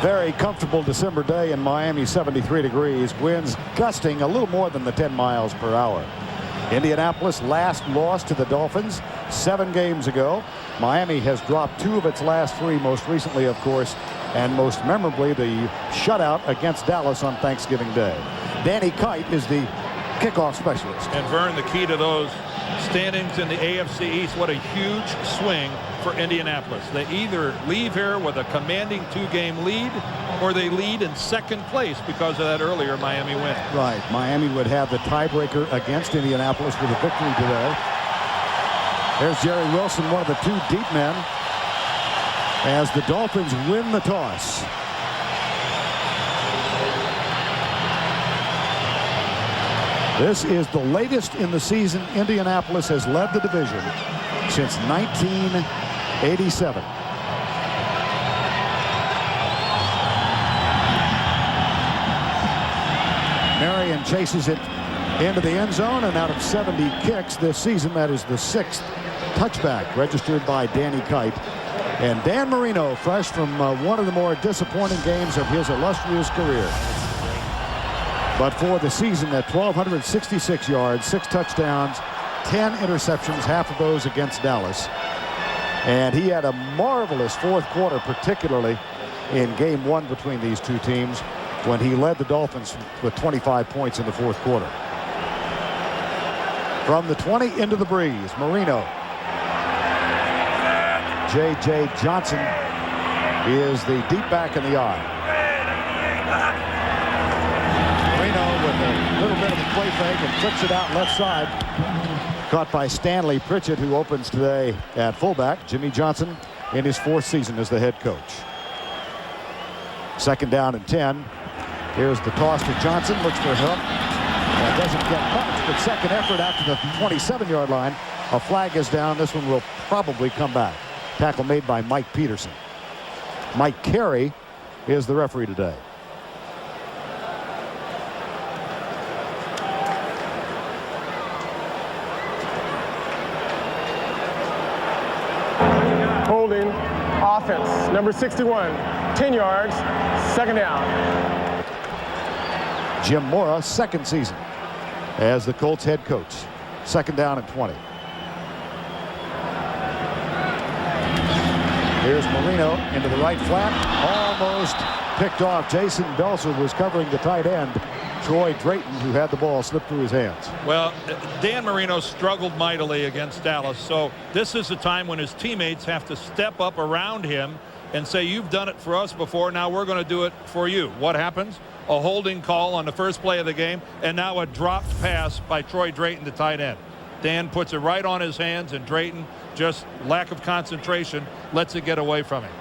very comfortable December day in Miami, 73 degrees. Winds gusting a little more than the 10 miles per hour. Indianapolis last lost to the Dolphins 7 games ago. Miami has dropped 2 of its last 3, most recently, of course, and most memorably the shutout against Dallas on Thanksgiving Day. Danny Kite is the kickoff specialist. And Vern, the key to those standings in the AFC East, what a huge swing for Indianapolis. They either leave here with a commanding 2-game lead, or they lead in 2nd place because of that earlier Miami win. Right. Miami would have the tiebreaker against Indianapolis with a victory today. There's Jerry Wilson, one of the 2 deep men, as the Dolphins win the toss. This is the latest in the season Indianapolis has led the division since 1987. Marion chases it into the end zone, and out of 70 kicks this season, that is the 6th touchback registered by Danny Kite. And Dan Marino, fresh from one of the more disappointing games of his illustrious career. But for the season, at 1,266 yards, 6 touchdowns, 10 interceptions, half of those against Dallas. And he had a marvelous 4th quarter, particularly in game 1 between these 2 teams, when he led the Dolphins with 25 points in the 4th quarter. From the 20 into the breeze, Marino. J.J. Johnson is the deep back in the eye. Marino with a little bit of a play fake and flips it out left side. Caught by Stanley Pritchett, who opens today at fullback. Jimmy Johnson in his 4th season as the head coach. 2nd down and 10. Here's the toss to Johnson. Looks for help. Doesn't get much, but 2nd effort after the 27-yard line. A flag is down. This one will probably come back. Tackle made by Mike Peterson. Mike Carey is the referee today. Holding, offense, number 61, 10 yards, 2nd down. Jim Mora, 2nd season as the Colts head coach. 2nd down and 20. Here's Marino into the right flat. Almost picked off. Jason Belser was covering the tight end, Troy Drayton, who had the ball slip through his hands. Well, Dan Marino struggled mightily against Dallas, so this is the time when his teammates have to step up around him and say, you've done it for us before, now we're going to do it for you. What happens? A holding call on the first play of the game, and now a dropped pass by Troy Drayton, the tight end. Dan puts it right on his hands, and Drayton, just lack of concentration, lets it get away from him.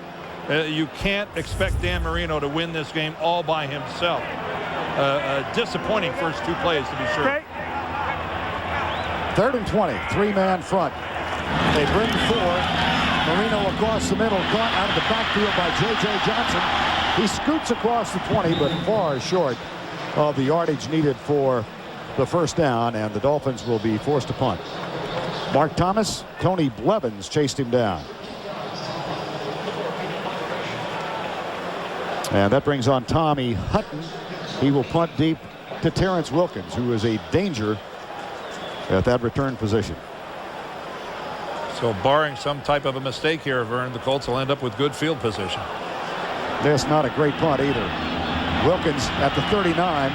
You can't expect Dan Marino to win this game all by himself. A disappointing first 2 plays, to be sure. Okay. 3rd and 20, 3-man front. They bring 4. Marino across the middle, caught out of the backfield by J.J. Johnson. He scoots across the 20, but far short of the yardage needed for the 1st down, and the Dolphins will be forced to punt. Mark Thomas, Tony Blevins chased him down. And that brings on Tommy Hutton. He will punt deep to Terrence Wilkins, who is a danger at that return position. So barring some type of a mistake here, Vern, the Colts will end up with good field position. That's not a great punt either. Wilkins at the 39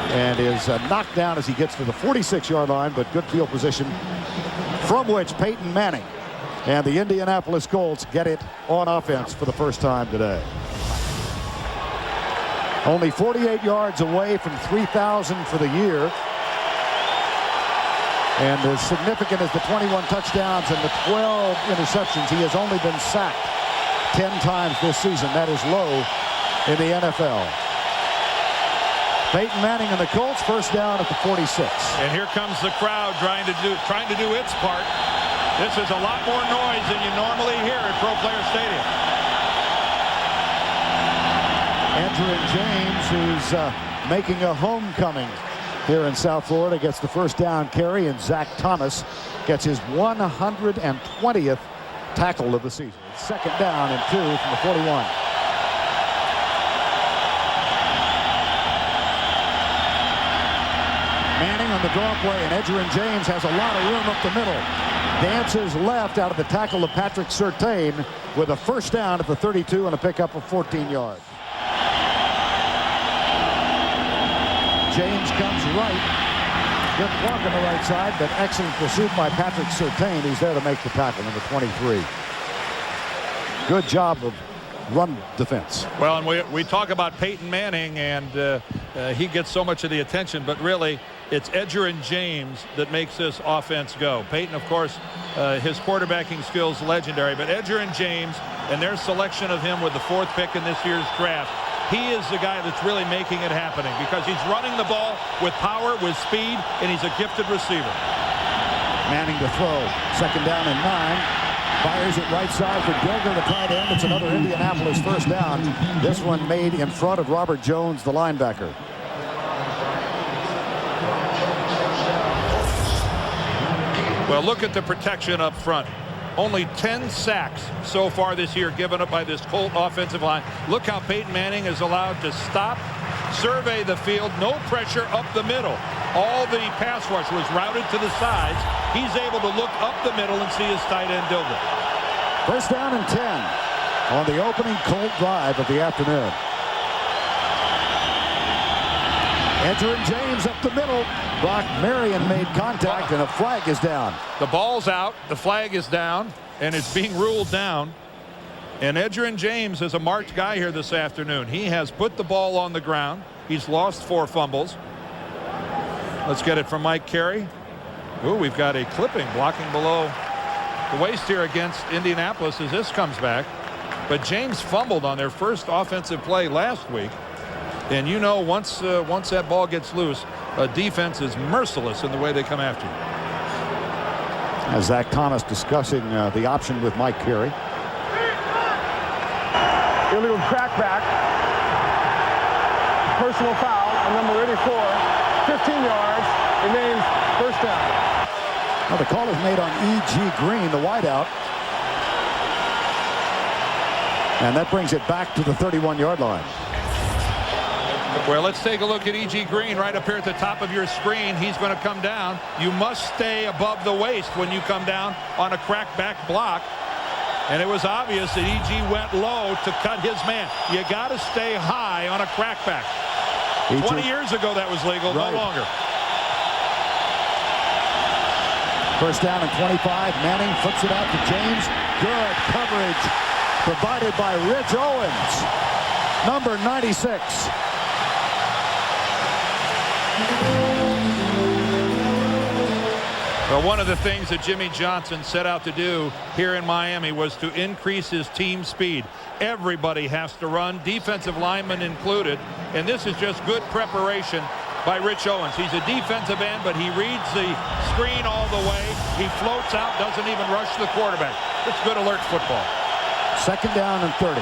and is knocked down as he gets to the 46-yard line, but good field position from which Peyton Manning and the Indianapolis Colts get it on offense for the first time today. Only 48 yards away from 3,000 for the year. And as significant as the 21 touchdowns and the 12 interceptions, he has only been sacked 10 times this season. That is low in the NFL. Peyton Manning and the Colts, 1st down at the 46. And here comes the crowd trying to do its part. This is a lot more noise than you normally hear at Pro Player Stadium. Andrew James, who's making a homecoming here in South Florida, gets the 1st down carry, and Zach Thomas gets his 120th tackle of the season. 2nd down and 2 from the 41. Manning on the draw play, and Edgerrin James has a lot of room up the middle. Dances left out of the tackle of Patrick Surtain with a first down at the 32 and a pickup of 14 yards. James comes right. Good block on the right side, but excellent pursuit by Patrick Surtain, who's there to make the tackle, number 23. Good job of run defense. Well, and we talk about Peyton Manning, and he gets so much of the attention, but really it's Edgerrin James that makes this offense go. Peyton, of course, his quarterbacking skills legendary, but Edgerrin James and their selection of him with the 4th pick in this year's draft, he is the guy that's really making it happening because he's running the ball with power, with speed, and he's a gifted receiver. Manning to throw. 2nd down and 9. Fires it right side for Gilger, the tight end. It's another Indianapolis first down. This one made in front of Robert Jones, the linebacker. Well, look at the protection up front. Only 10 sacks so far this year given up by this Colt offensive line. Look how Peyton Manning is allowed to stop, survey the field, no pressure up the middle. All the pass rush was routed to the sides. He's able to look up the middle and see his tight end Dilger. First down and 10 on the opening Colt drive of the afternoon. Edgerrin James up the middle. Brock Marion made contact, and a flag is down. The ball's out, the flag is down, and it's being ruled down. And Edgerrin James is a marked guy here this afternoon. He has put the ball on the ground. He's lost 4 fumbles. Let's get it from Mike Carey. Ooh, we've got a clipping blocking below the waist here against Indianapolis as this comes back. But James fumbled on their first offensive play last week. And you know, once that ball gets loose, a defense is merciless in the way they come after you. As Zach Thomas discussing the option with Mike Carey. Illegal crackback. Personal foul on number 84. 15 yards. Remains first down. Well, the call is made on E.G. Green, the wideout. And that brings it back to the 31-yard line. Well, let's take a look at E.G. Green right up here at the top of your screen. He's going to come down. You must stay above the waist when you come down on a crackback block. And it was obvious that E.G. went low to cut his man. You got to stay high on a crackback. 20 years ago that was legal, right. No longer. First down and 25. Manning flips it out to James. Good coverage provided by Rich Owens, number 96. Well, one of the things that Jimmy Johnson set out to do here in Miami was to increase his team speed. Everybody has to run, defensive linemen included, and this is just good preparation by Rich Owens. He's a defensive end, but he reads the screen all the way. He floats out, doesn't even rush the quarterback. It's good alert football. 2nd down and 30.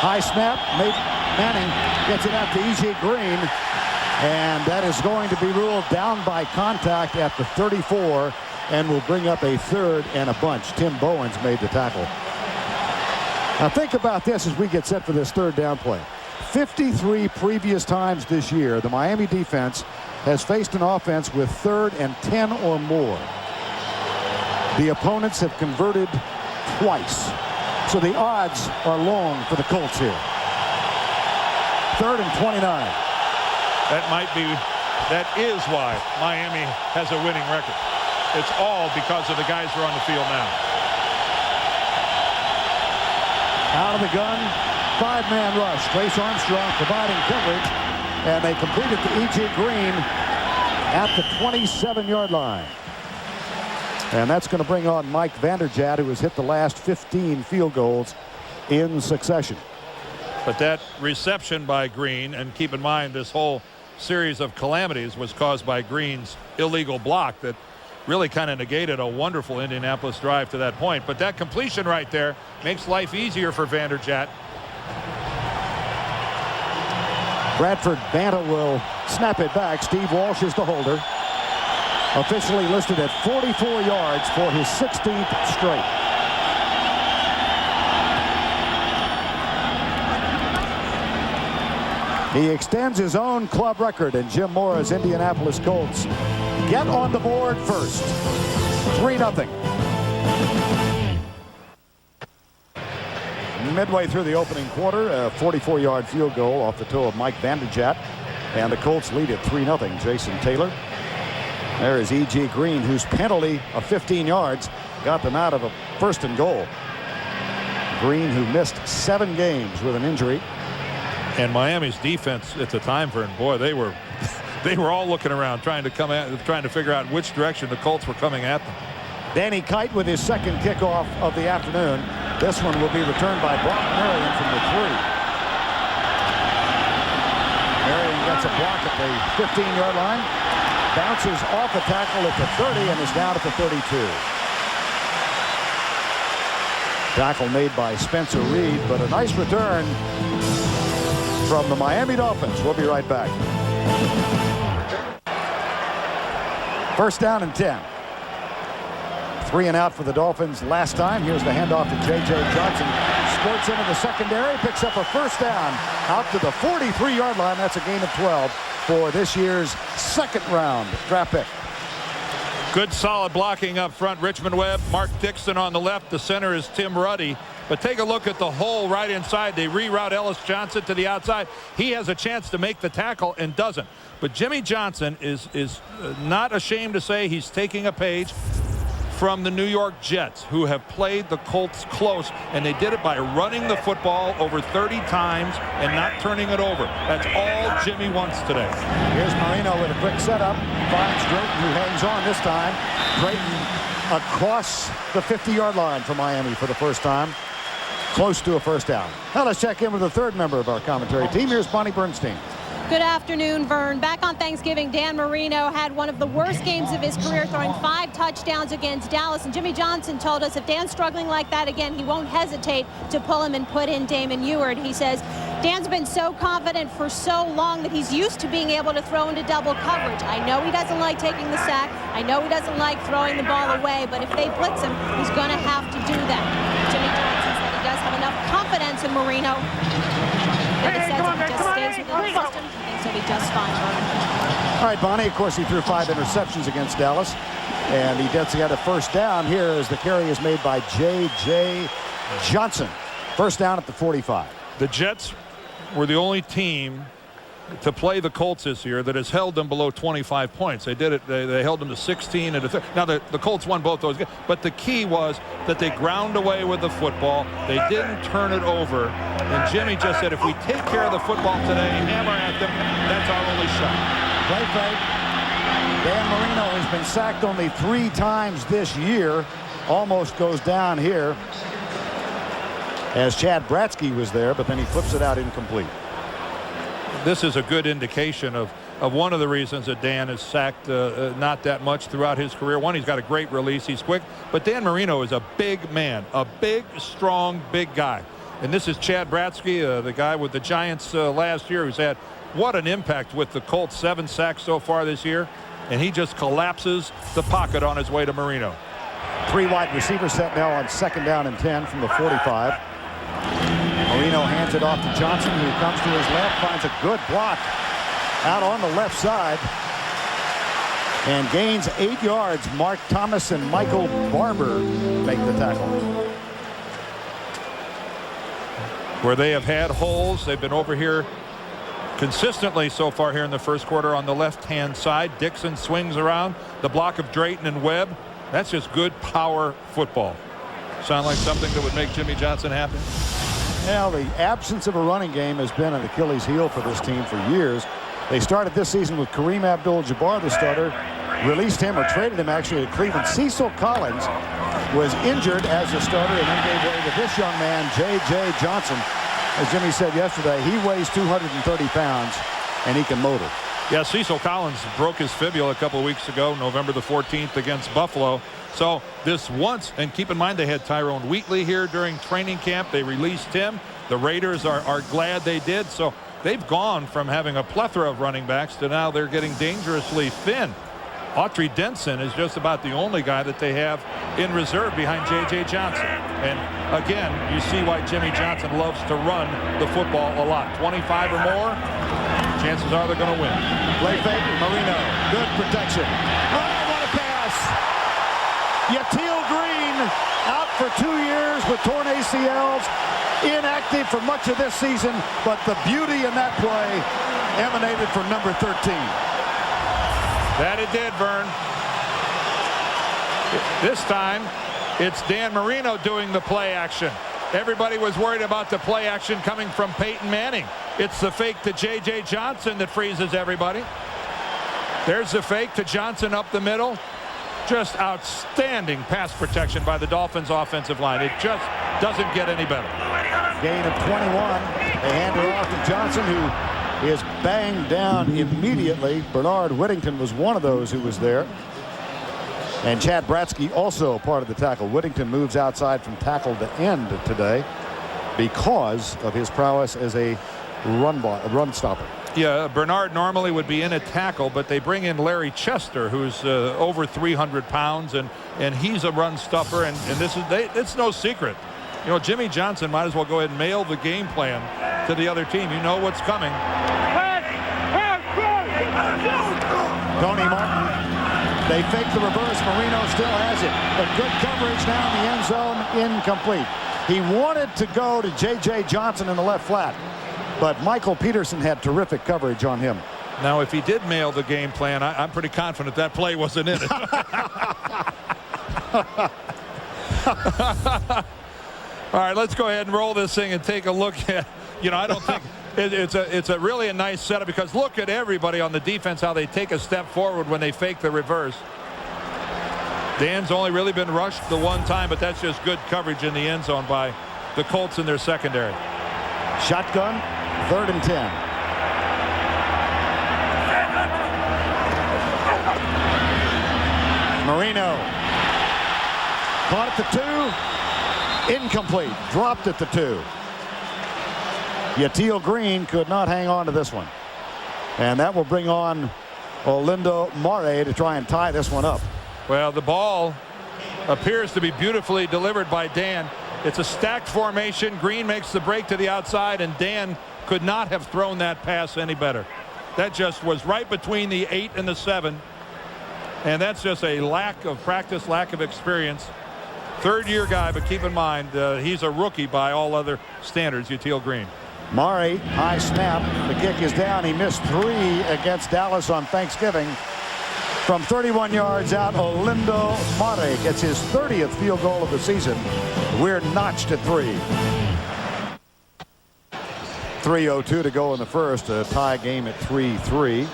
High snap. Manning gets it out to E.G. Green. And that is going to be ruled down by contact at the 34 and will bring up a 3rd and a bunch. Tim Bowens made the tackle. Now think about this as we get set for this 3rd down play. 53 previous times this year, the Miami defense has faced an offense with 3rd and 10 or more. The opponents have converted twice. So the odds are long for the Colts here. 3rd and 29. That is why Miami has a winning record. It's all because of the guys who are on the field now. Out of the gun, 5-man rush. Trace Armstrong providing coverage, and they complete it to E.G. Green at the 27-yard line. And that's going to bring on Mike Vanderjagt, who has hit the last 15 field goals in succession. But that reception by Green, and keep in mind this whole series of calamities was caused by Green's illegal block that really kind of negated a wonderful Indianapolis drive to that point. But that completion right there makes life easier for Vanderjagt. Bradford Banta will snap it back. Steve Walsh is the holder. Officially listed at 44 yards for his 16th straight. He extends his own club record, and Jim Mora's Indianapolis Colts get on the board first. 3-0. Midway through the opening quarter, a 44-yard field goal off the toe of Mike Vanderjagt, and the Colts lead it 3-0. Jason Taylor. There is E.G. Green, whose penalty of 15 yards got them out of a 1st and goal. Green, who missed 7 games with an injury. And Miami's defense at the time, Vern, boy, they were all looking around trying to figure out which direction the Colts were coming at them. Danny Kite with his second kickoff of the afternoon. This one will be returned by Brock Marion from the 3. Marion gets a block at the 15-yard line, bounces off a tackle at the 30 and is down at the 32. Tackle made by Spencer Reed, but a nice return from the Miami Dolphins. We'll be right back. 1st down and 10. 3 and out for the Dolphins last time. Here's the handoff to J.J. Johnson. Squirts into the secondary, picks up a 1st down out to the 43-yard line. That's a gain of 12 for this year's 2nd round draft pick. Good solid blocking up front. Richmond Webb, Mark Dixon on the left. The center is Tim Ruddy. But take a look at the hole right inside. They reroute Ellis Johnson to the outside. He has a chance to make the tackle and doesn't. But Jimmy Johnson is not ashamed to say he's taking a page from the New York Jets, who have played the Colts close, and they did it by running the football over 30 times and not turning it over. That's all Jimmy wants today. Here's Marino with a quick setup. Finds Drayton, who hangs on this time. Drayton across the 50-yard line for Miami for the first time. Close to a 1st down. Now let's check in with the 3rd member of our commentary team. Here's Bonnie Bernstein. Good afternoon, Vern. Back on Thanksgiving, Dan Marino had one of the worst games of his career, throwing 5 touchdowns against Dallas. And Jimmy Johnson told us if Dan's struggling like that again, he won't hesitate to pull him and put in Damon Eward. He says Dan's been so confident for so long that he's used to being able to throw into double coverage. I know he doesn't like taking the sack. I know he doesn't like throwing the ball away. But if they blitz him, he's going to have to do that. Jimmy Johnson said he does have enough confidence in Marino. He says if he just stays within the system, he'll be just fine. All right, Bonnie, of course, he threw 5 interceptions against Dallas, and he gets a 1st down here as the carry is made by J.J. Johnson. 1st down at the 45. The Jets were the only team to play the Colts this year that has held them below 25 points. They did it. They held them to 16 and a now the Colts won both those games, but the key was that they ground away with the football. They didn't turn it over, and Jimmy just said if we take care of the football today, hammer at them, that's our only shot. Play fake. Dan Marino has been sacked only 3 times this year. Almost goes down here as Chad Bratsky was there, but then he flips it out incomplete. This is a good indication of one of the reasons that Dan is sacked not that much throughout his career. One, he's got a great release. He's quick. But Dan Marino is a big man, a big, strong, big guy. And this is Chad Bratsky, the guy with the Giants last year, who's had what an impact with the Colts. 7 sacks so far this year. And he just collapses the pocket on his way to Marino. 3 wide receiver set now on 2nd down and 10 from the 45. Marino hands it off to Johnson, who comes to his left, finds a good block out on the left side and gains 8 yards. Mark Thomas and Michael Barber make the tackle. Where they have had holes, they've been over here consistently so far here in the 1st quarter on the left-hand side. Dixon swings around the block of Drayton and Webb. That's just good power football. Sound like something that would make Jimmy Johnson happy? Well, the absence of a running game has been an Achilles heel for this team for years. They started this season with Kareem Abdul-Jabbar, the starter, released him or traded him actually to Cleveland. Cecil Collins was injured as a starter and then gave way to this young man, J.J. Johnson. As Jimmy said yesterday, he weighs 230 pounds and he can motor. Yeah, Cecil Collins broke his fibula a couple of weeks ago, November the 14th against Buffalo. So this once, and keep in mind they had Tyrone Wheatley here during training camp. They released him. The Raiders are glad they did. So they've gone from having a plethora of running backs to now they're getting dangerously thin. Autry Denson is just about the only guy that they have in reserve behind J.J. Johnson. And again, you see why Jimmy Johnson loves to run the football a lot. 25 or more, chances are they're going to win. Play fake, Marino. Good protection. Oh, what a pass. Yatil Green out for 2 years with torn ACLs. Inactive for much of this season, but the beauty in that play emanated from number 13. That it did, Vern. This time, it's Dan Marino doing the play action. Everybody was worried about the play action coming from Peyton Manning. It's the fake to J.J. Johnson that freezes everybody. There's the fake to Johnson up the middle. Just outstanding pass protection by the Dolphins offensive line. It just doesn't get any better. Gain of 21. They hand it off to Johnson, who is banged down immediately. Bernard Whittington was one of those who was there. And Chad Bratsky also part of the tackle. Whittington moves outside from tackle to end today because of his prowess as a run stopper. Yeah, Bernard normally would be in a tackle, but they bring in Larry Chester, who's over 300 pounds, and he's a run stuffer. And it's no secret. You know, Jimmy Johnson might as well go ahead and mail the game plan to the other team. You know what's coming. Tony Martin. They fake the reverse. Marino still has it, but good coverage now in the end zone. Incomplete. He wanted to go to J.J. Johnson in the left flat, but Michael Peterson had terrific coverage on him. Now, if he did mail the game plan, I'm pretty confident that play wasn't in it. All right, let's go ahead and roll this thing and take a look at, you know, I don't think it's a really a nice setup, because look at everybody on the defense, how they take a step forward when they fake the reverse. Dan's only really been rushed the one time, but that's just good coverage in the end zone by the Colts in their secondary. Shotgun, 3rd and 10. Marino caught at the 2. Incomplete. Dropped at the 2. Yatil Green could not hang on to this one. And that will bring on Olindo Mare to try and tie this one up. Well, the ball appears to be beautifully delivered by Dan. It's a stacked formation. Green makes the break to the outside, and Dan could not have thrown that pass any better. That just was right between the 8 and the 7. And that's just a lack of practice, lack of experience. 3rd-year guy, but keep in mind, he's a rookie by all other standards, Yatil Green. Mare, high snap. The kick is down. He missed 3 against Dallas on Thanksgiving. From 31 yards out, Olindo Mare gets his 30th field goal of the season. We're notched at 3. 3:02 to go in the first. A tie game at 3-3.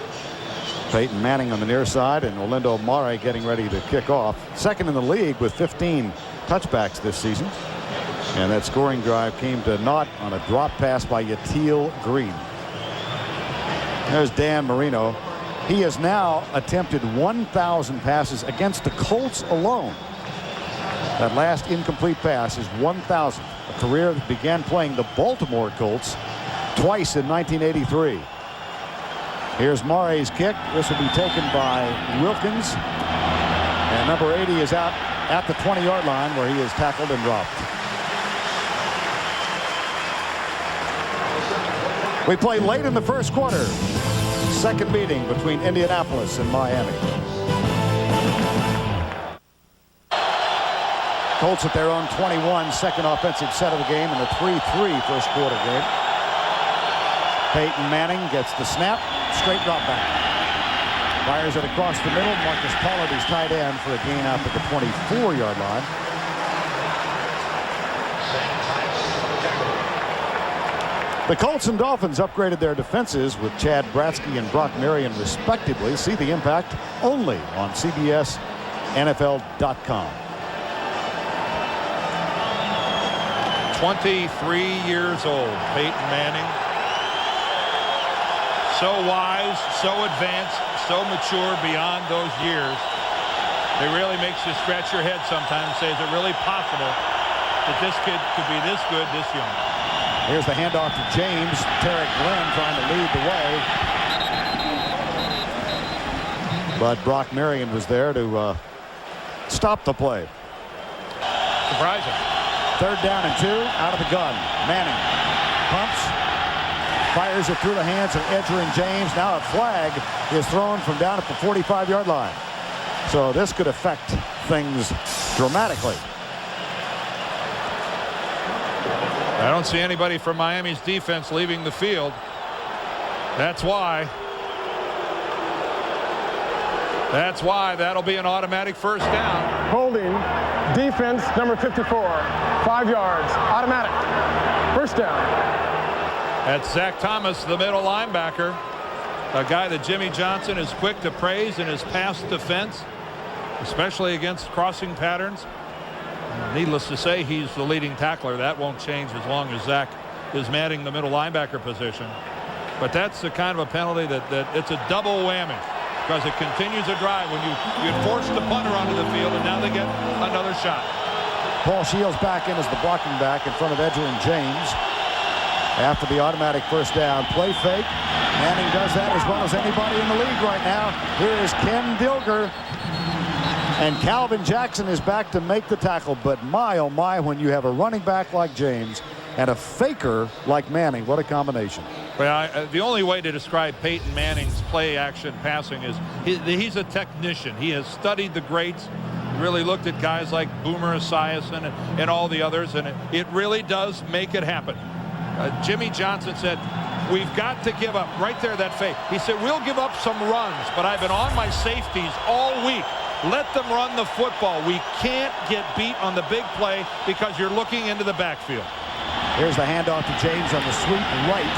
Peyton Manning on the near side, and Olindo Mare getting ready to kick off. 2nd in the league with 15 touchbacks this season. And that scoring drive came to naught on a drop pass by Yatil Green. There's Dan Marino. He has now attempted 1,000 passes against the Colts alone. That last incomplete pass is 1,000. A career that began playing the Baltimore Colts twice in 1983. Here's Mare's kick. This will be taken by Wilkins. And number 80 is out at the 20-yard line, where he is tackled and dropped. We play late in the first quarter. Second meeting between Indianapolis and Miami. Colts at their own 21, second offensive set of the game in the 3-3 first quarter game. Peyton Manning gets the snap, straight drop back. Fires it across the middle. Marcus Pollard is tight end for a gain out to the 24-yard line. The Colts and Dolphins upgraded their defenses with Chad Bratsky and Brock Marion respectively. See the impact only on CBSNFL.com. 23 years old, Peyton Manning. So wise, so advanced, so mature beyond those years. It really makes you scratch your head sometimes and say, is it really possible that this kid could be this good this young? Here's the handoff to James. Tarek Glenn trying to lead the way. But Brock Marion was there to stop the play. Surprising. 3rd down and 2 out of the gun. Manning pumps, fires it through the hands of Edgerrin James. Now a flag is thrown from down at the 45-yard line. So this could affect things dramatically. I don't see anybody from Miami's defense leaving the field. That's why. That'll be an automatic 1st down. Holding defense number 54. 5 yards. Automatic. 1st down. That's Zach Thomas, the middle linebacker. A guy that Jimmy Johnson is quick to praise in his pass defense, especially against crossing patterns. Needless to say, he's the leading tackler. That won't change as long as Zach is manning the middle linebacker position. But that's the kind of a penalty that it's a double whammy, because it continues a drive when you force the punter onto the field, and now they get another shot. Paul Shields back in as the blocking back in front of Edgerrin James. After the automatic 1st down, play fake. Manning does that as well as anybody in the league right now. Here is Ken Dilger. And Calvin Jackson is back to make the tackle. But my, oh my, when you have a running back like James and a faker like Manning, what a combination. Well, the only way to describe Peyton Manning's play action passing is he's a technician. He has studied the greats, really looked at guys like Boomer Esiason and all the others, and it really does make it happen. Jimmy Johnson said, we've got to give up right there, that fake. He said, we'll give up some runs, but I've been on my safeties all week. Let them run the football. We can't get beat on the big play because you're looking into the backfield. Here's the handoff to James on the sweep right.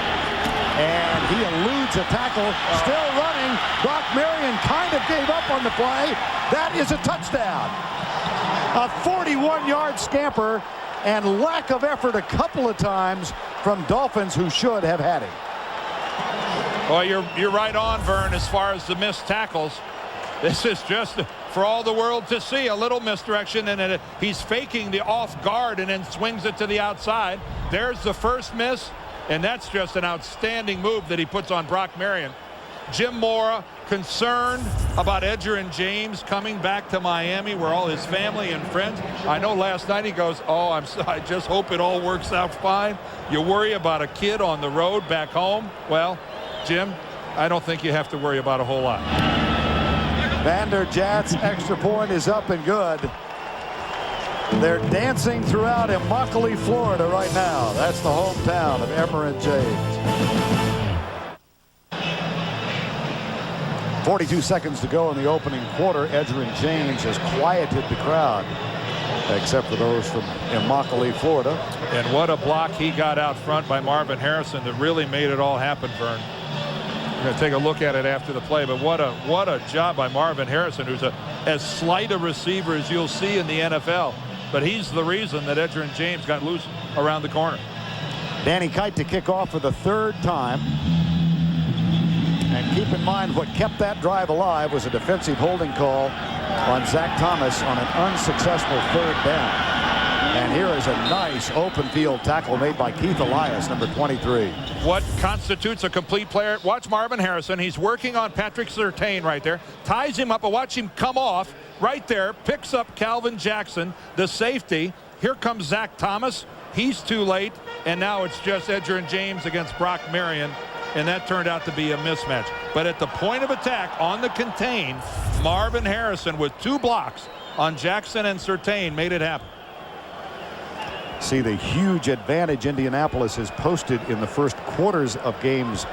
And he eludes a tackle. Still running. Brock Marion kind of gave up on the play. That is a touchdown. A 41-yard scamper and lack of effort a couple of times from Dolphins who should have had it. Well, you're right on, Vern, as far as the missed tackles. This is just for all the world to see. A little misdirection, and he's faking the off guard and then swings it to the outside. There's the first miss, and that's just an outstanding move that he puts on Brock Marion. Jim Mora concerned about Edgerrin James coming back to Miami where all his family and friends. I know last night he goes, oh, I just hope it all works out fine. You worry about a kid on the road back home. Well, Jim, I don't think you have to worry about a whole lot. Vander Jat's extra point is up and good. They're dancing throughout Immokalee, Florida right now. That's the hometown of Edgerrin James. 42 seconds to go in the opening quarter. Edgerrin James has quieted the crowd, except for those from Immokalee, Florida. And what a block he got out front by Marvin Harrison that really made it all happen, Vern. We're going to take a look at it after the play, but what a job by Marvin Harrison, who's as slight a receiver as you'll see in the NFL. But he's the reason that Edgerrin James got loose around the corner. Danny Kite to kick off for the 3rd time. And keep in mind, what kept that drive alive was a defensive holding call on Zach Thomas on an unsuccessful 3rd down. And here is a nice open field tackle made by Keith Elias, number 23. What constitutes a complete player? Watch Marvin Harrison. He's working on Patrick Surtain right there. Ties him up, but watch him come off right there. Picks up Calvin Jackson, the safety. Here comes Zach Thomas. He's too late. And now it's just Edgerrin James against Brock Marion. And that turned out to be a mismatch. But at the point of attack on the contain, Marvin Harrison with 2 blocks on Jackson and Surtain made it happen. See the huge advantage Indianapolis has posted in the first quarters of games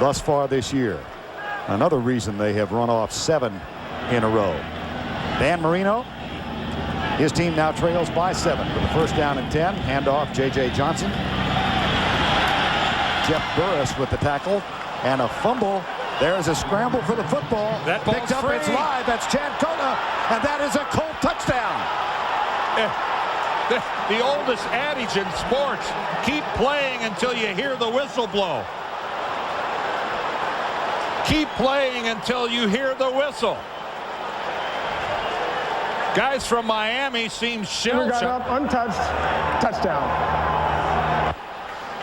thus far this year. Another reason they have run off 7 in a row. Dan Marino, his team now trails by 7 with a 1st down and 10. Handoff J.J. Johnson. Jeff Burris with the tackle and a fumble. There's a scramble for the football. That ball's picked up, free. it's live. That's Chad Cota, and that is a Colt touchdown. The oldest adage in sports, keep playing until you hear the whistle blow. Keep playing until you hear the whistle. Guys from Miami seem shell-shocked. Untouched. Touchdown.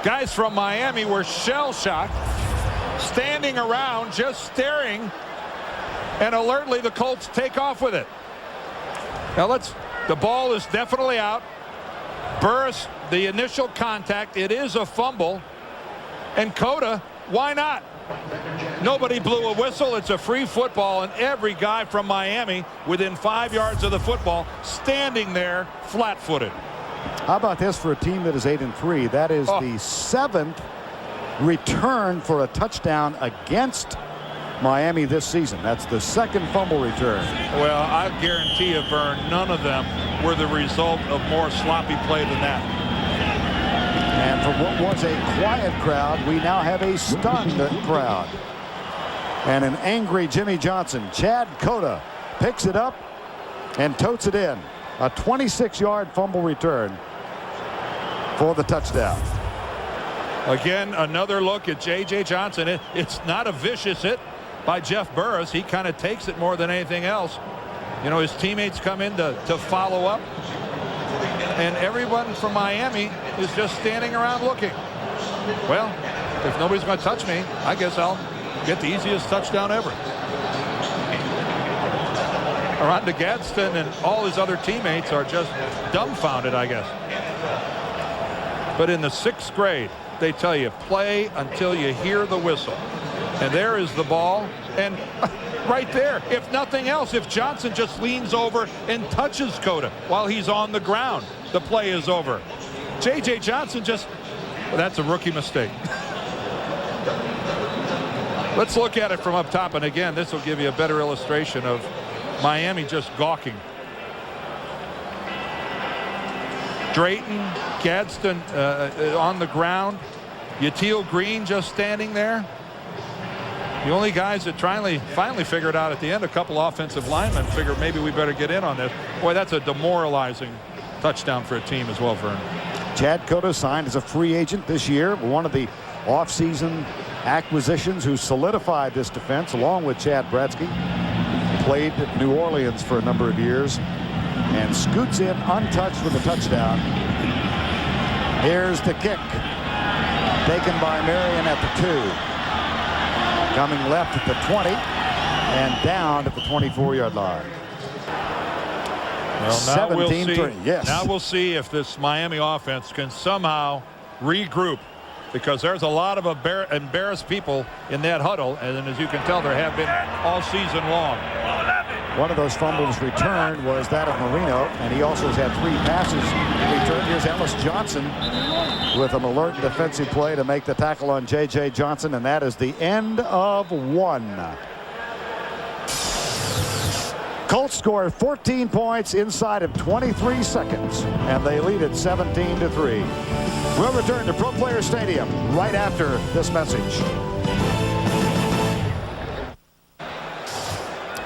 Guys from Miami were shell-shocked, standing around just staring And alertly, the Colts take off with it. Now the ball is definitely out. Burris, the initial contact, it is a fumble. And Cota, why not? Nobody blew a whistle. It's a free football, and every guy from Miami within 5 yards of the football standing there flat-footed. How about this for a team that is 8-3? That is the 7th return for a touchdown against Miami this season. That's the 2nd fumble return. Well, I guarantee you, Vern, none of them were the result of more sloppy play than that. And for what was a quiet crowd, we now have a stunned crowd. And an angry Jimmy Johnson. Chad Cota picks it up and totes it in. A 26-yard fumble return for the touchdown. Again, another look at J.J. Johnson. It's not a vicious hit by Jeff Burris. He kind of takes it more than anything else. You know, his teammates come in to follow up. And everyone from Miami is just standing around looking. Well, if nobody's going to touch me, I guess I'll get the easiest touchdown ever. Around to Gadsden, and all his other teammates are just dumbfounded, I guess. But in the 6th grade, they tell you, play until you hear the whistle. And there is the ball. And right there, if nothing else, if Johnson just leans over and touches Cota while he's on the ground, the play is over. J.J. Johnson well, that's a rookie mistake. Let's look at it from up top. And again, this will give you a better illustration of Miami just gawking. Drayton, Gadsden on the ground. Yatil Green just standing there. The only guys that finally figured out at the end, a couple offensive linemen figured maybe we better get in on this. Boy, that's a demoralizing touchdown for a team as well, Vern. Chad Cota signed as a free agent this year. One of the offseason acquisitions who solidified this defense, along with Chad Bradsky. Played at New Orleans for a number of years and scoots in untouched with a touchdown. Here's the kick. Taken by Marion at the 2. Coming left at the 20 and down at the 24-yard line. Well, now we'll see. Yes. Now we'll see if this Miami offense can somehow regroup, because there's a lot of embarrassed people in that huddle, and as you can tell, there have been all season long. One of those fumbles returned was that of Marino, and he also has had 3 passes returned. Here's Ellis Johnson with an alert defensive play to make the tackle on J.J. Johnson, and that is the end of 1. Colts score 14 points inside of 23 seconds, and they lead it 17-3. We'll return to Pro Player Stadium right after this message.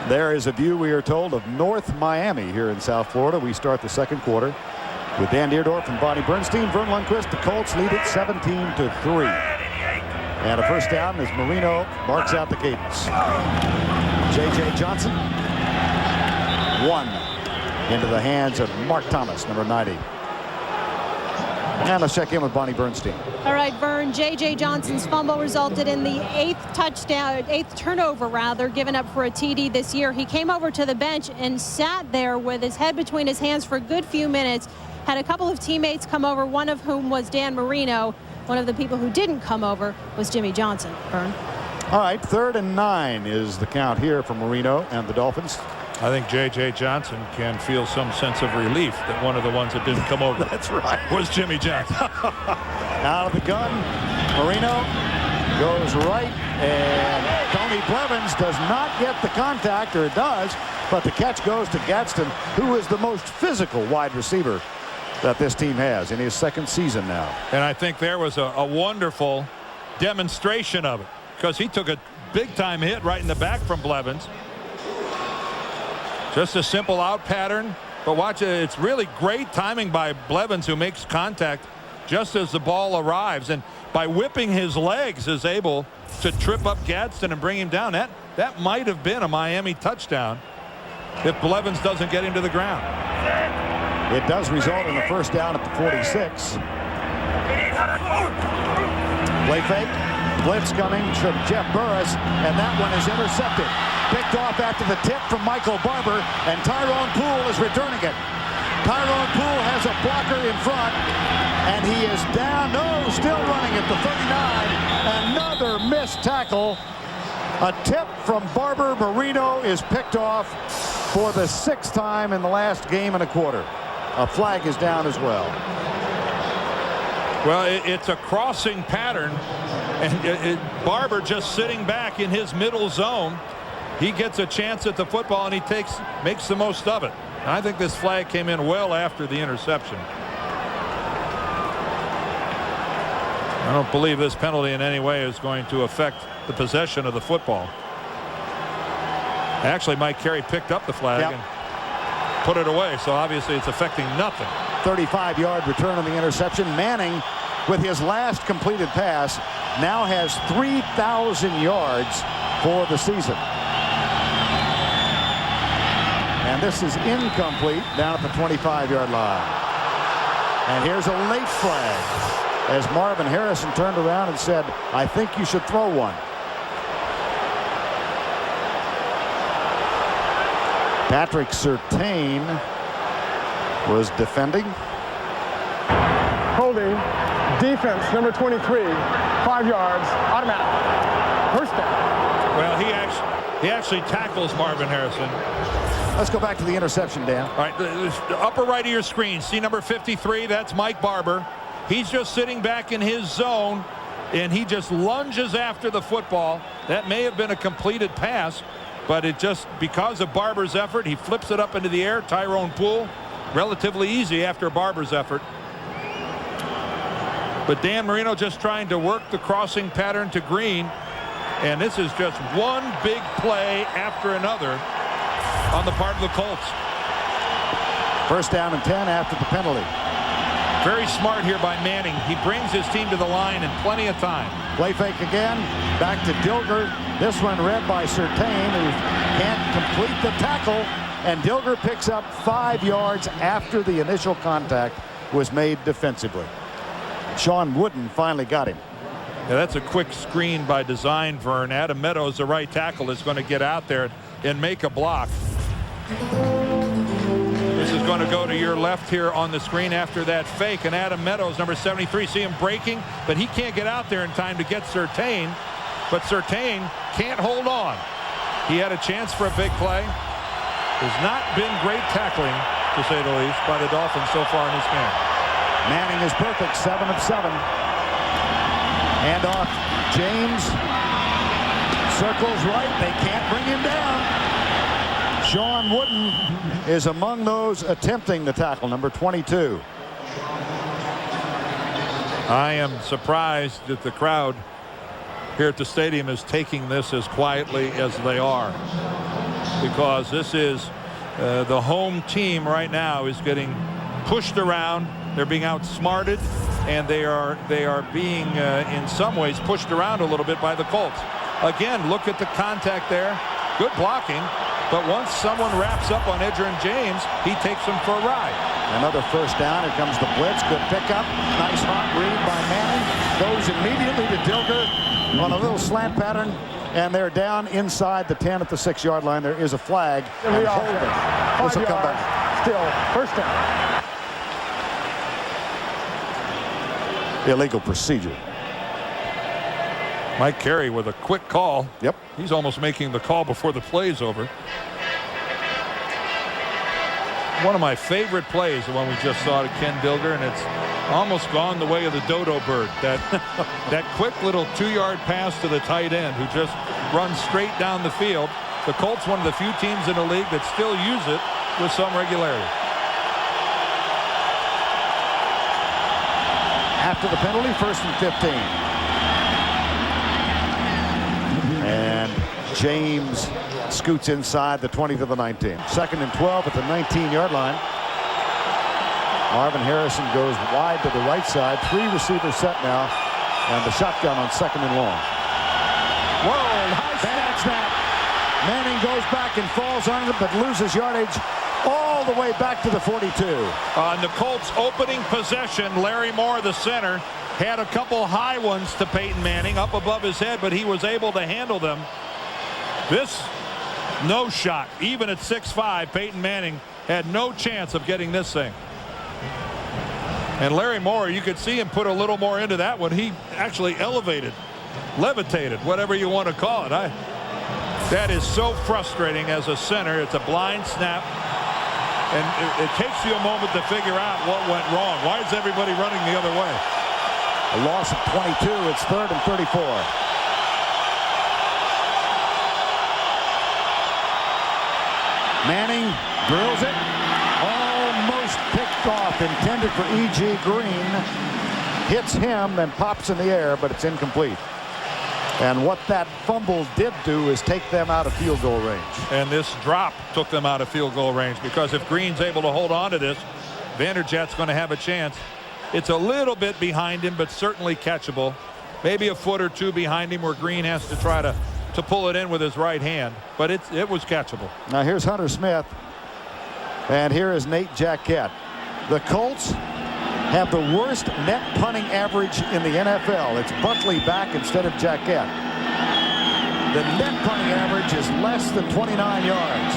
There is a view, we are told, of North Miami here in South Florida. We start the 2nd quarter with Dan Deerdorf and Bonnie Bernstein. Vern Lundquist. The Colts lead it 17-3. And a first down as Marino marks out the cadence. J.J. Johnson. 1 into the hands of Mark Thomas, number 90. And let's check in with Bonnie Bernstein. All right, Vern, J.J. Johnson's fumble resulted in the 8th turnover, given up for a TD this year. He came over to the bench and sat there with his head between his hands for a good few minutes. Had a couple of teammates come over, one of whom was Dan Marino. One of the people who didn't come over was Jimmy Johnson. Vern. All right, 3rd and 9 is the count here for Marino and the Dolphins. I think J.J. Johnson can feel some sense of relief that one of the ones that didn't come over That's right. was Jimmy Johnson. Out of the gun, Marino goes right, and Tony Blevins does not get the contact, or does, but the catch goes to Gadsden, who is the most physical wide receiver that this team has in his 2nd season now. And I think there was a wonderful demonstration of it, because he took a big-time hit right in the back from Blevins. Just a simple out pattern, but watch it. It's really great timing by Blevins, who makes contact just as the ball arrives, and by whipping his legs is able to trip up Gadsden and bring him down. That might have been a Miami touchdown if Blevins doesn't get him to the ground. It does result in a first down at the 46. Play fake, blitz coming from Jeff Burris, and that one is intercepted. Picked off after the tip from Michael Barber, and Tyrone Poole is returning it. Tyrone Poole has a blocker in front, and he is down. No, still running at the 39. Another missed tackle. A tip from Barber. Marino is picked off for the 6th time in the last game and a quarter. A flag is down as well. Well, it's a crossing pattern, and Barber just sitting back in his middle zone. He gets a chance at the football, and he makes the most of it. And I think this flag came in well after the interception. I don't believe this penalty in any way is going to affect the possession of the football. Actually, Mike Carey picked up the flag and put it away, so obviously it's affecting nothing. 35-yard return on the interception. Manning, with his last completed pass, now has 3,000 yards for the season. And this is incomplete down at the 25-yard line. And here's a late flag as Marvin Harrison turned around and said, I think you should throw one. Patrick Surtain was defending. Holding. Defense, number 23. 5 yards. Automatic. First down. Well, he actually tackles Marvin Harrison. Let's go back to the interception, Dan. All right, the upper right of your screen, see number 53, that's Mike Barber. He's just sitting back in his zone, and he just lunges after the football. That may have been a completed pass, but it just, because of Barber's effort, he flips it up into the air. Tyrone Poole, relatively easy after Barber's effort. But Dan Marino just trying to work the crossing pattern to Green, and this is just one big play after another on the part of the Colts. First down and 10 after the penalty. Very smart here by Manning. He brings his team to the line in plenty of time. Play fake again. Back to Dilger. This one read by Surtain, who can't complete the tackle. And Dilger picks up 5 yards after the initial contact was made defensively. Sean Wooden finally got him. Yeah, that's a quick screen by design, Vern. Adam Meadows, the right tackle, is going to get out there and make a block. This is going to go to your left here on the screen after that fake, and Adam Meadows, number 73, see him breaking, but he can't get out there in time to get Surtain, but Surtain can't hold on. He had a chance for a big play. Has not been great tackling, to say the least, by the Dolphins so far in this game. Manning is perfect, 7 of 7. Hand off James. Circles right. They can't bring him down. Sean Wooden is among those attempting the tackle, number 22. I am surprised that the crowd here at the stadium is taking this as quietly as they are, because this is the home team right now is getting pushed around. They're being outsmarted, and they are being in some ways pushed around a little bit by the Colts. Again, look at the contact there. Good blocking, but once someone wraps up on Edgerrin James, he takes them for a ride. Another first down. Here comes the blitz. Good pickup. Nice hot read by Manning. Goes immediately to Dilger on a little slant pattern, and they're down inside the 10 at the 6-yard line. There is a flag. And holding. This will come back. Still, first down. Illegal procedure. Mike Carey with a quick call. Yep. He's almost making the call before the play's over. One of my favorite plays, the one we just saw to Ken Dilger, and it's almost gone the way of the dodo bird. That quick little 2-yard pass to the tight end who just runs straight down the field. The Colts, one of the few teams in the league that still use it with some regularity. After the penalty, 1st and 15. And James scoots inside the 20 to the 19. 2nd and 12 at the 19-yard line. Marvin Harrison goes wide to the right side. 3 receivers set now. And the shotgun on 2nd and long. Whoa, bad snap. Manning goes back and falls on it, but loses yardage all the way back to the 42. On the Colts opening possession, Larry Moore, the center, had a couple high ones to Peyton Manning up above his head, but he was able to handle them. This No shot. Even at 6'5", Peyton Manning had no chance of getting this thing. And Larry Moore, you could see him put a little more into that one. He actually elevated, levitated, whatever you want to call it. That is so frustrating as a center. It's a blind snap. And it takes you a moment to figure out what went wrong. Why is everybody running the other way? A loss of 22. It's 3rd and 34. Manning drills it. Almost picked off. Intended for E.G. Green. Hits him and pops in the air, but it's incomplete. And what that fumble did do is take them out of field goal range. And this drop took them out of field goal range, because if Green's able to hold on to this, Vanderjagt's going to have a chance. It's a little bit behind him, but certainly catchable. Maybe a foot or two behind him where Green has to try to pull it in with his right hand, but it was catchable. Now here's Hunter Smith, and here is Nate Jaquette. The Colts have the worst net punting average in the NFL. It's Buckley back instead of Jaquette. The net punting average is less than 29 yards.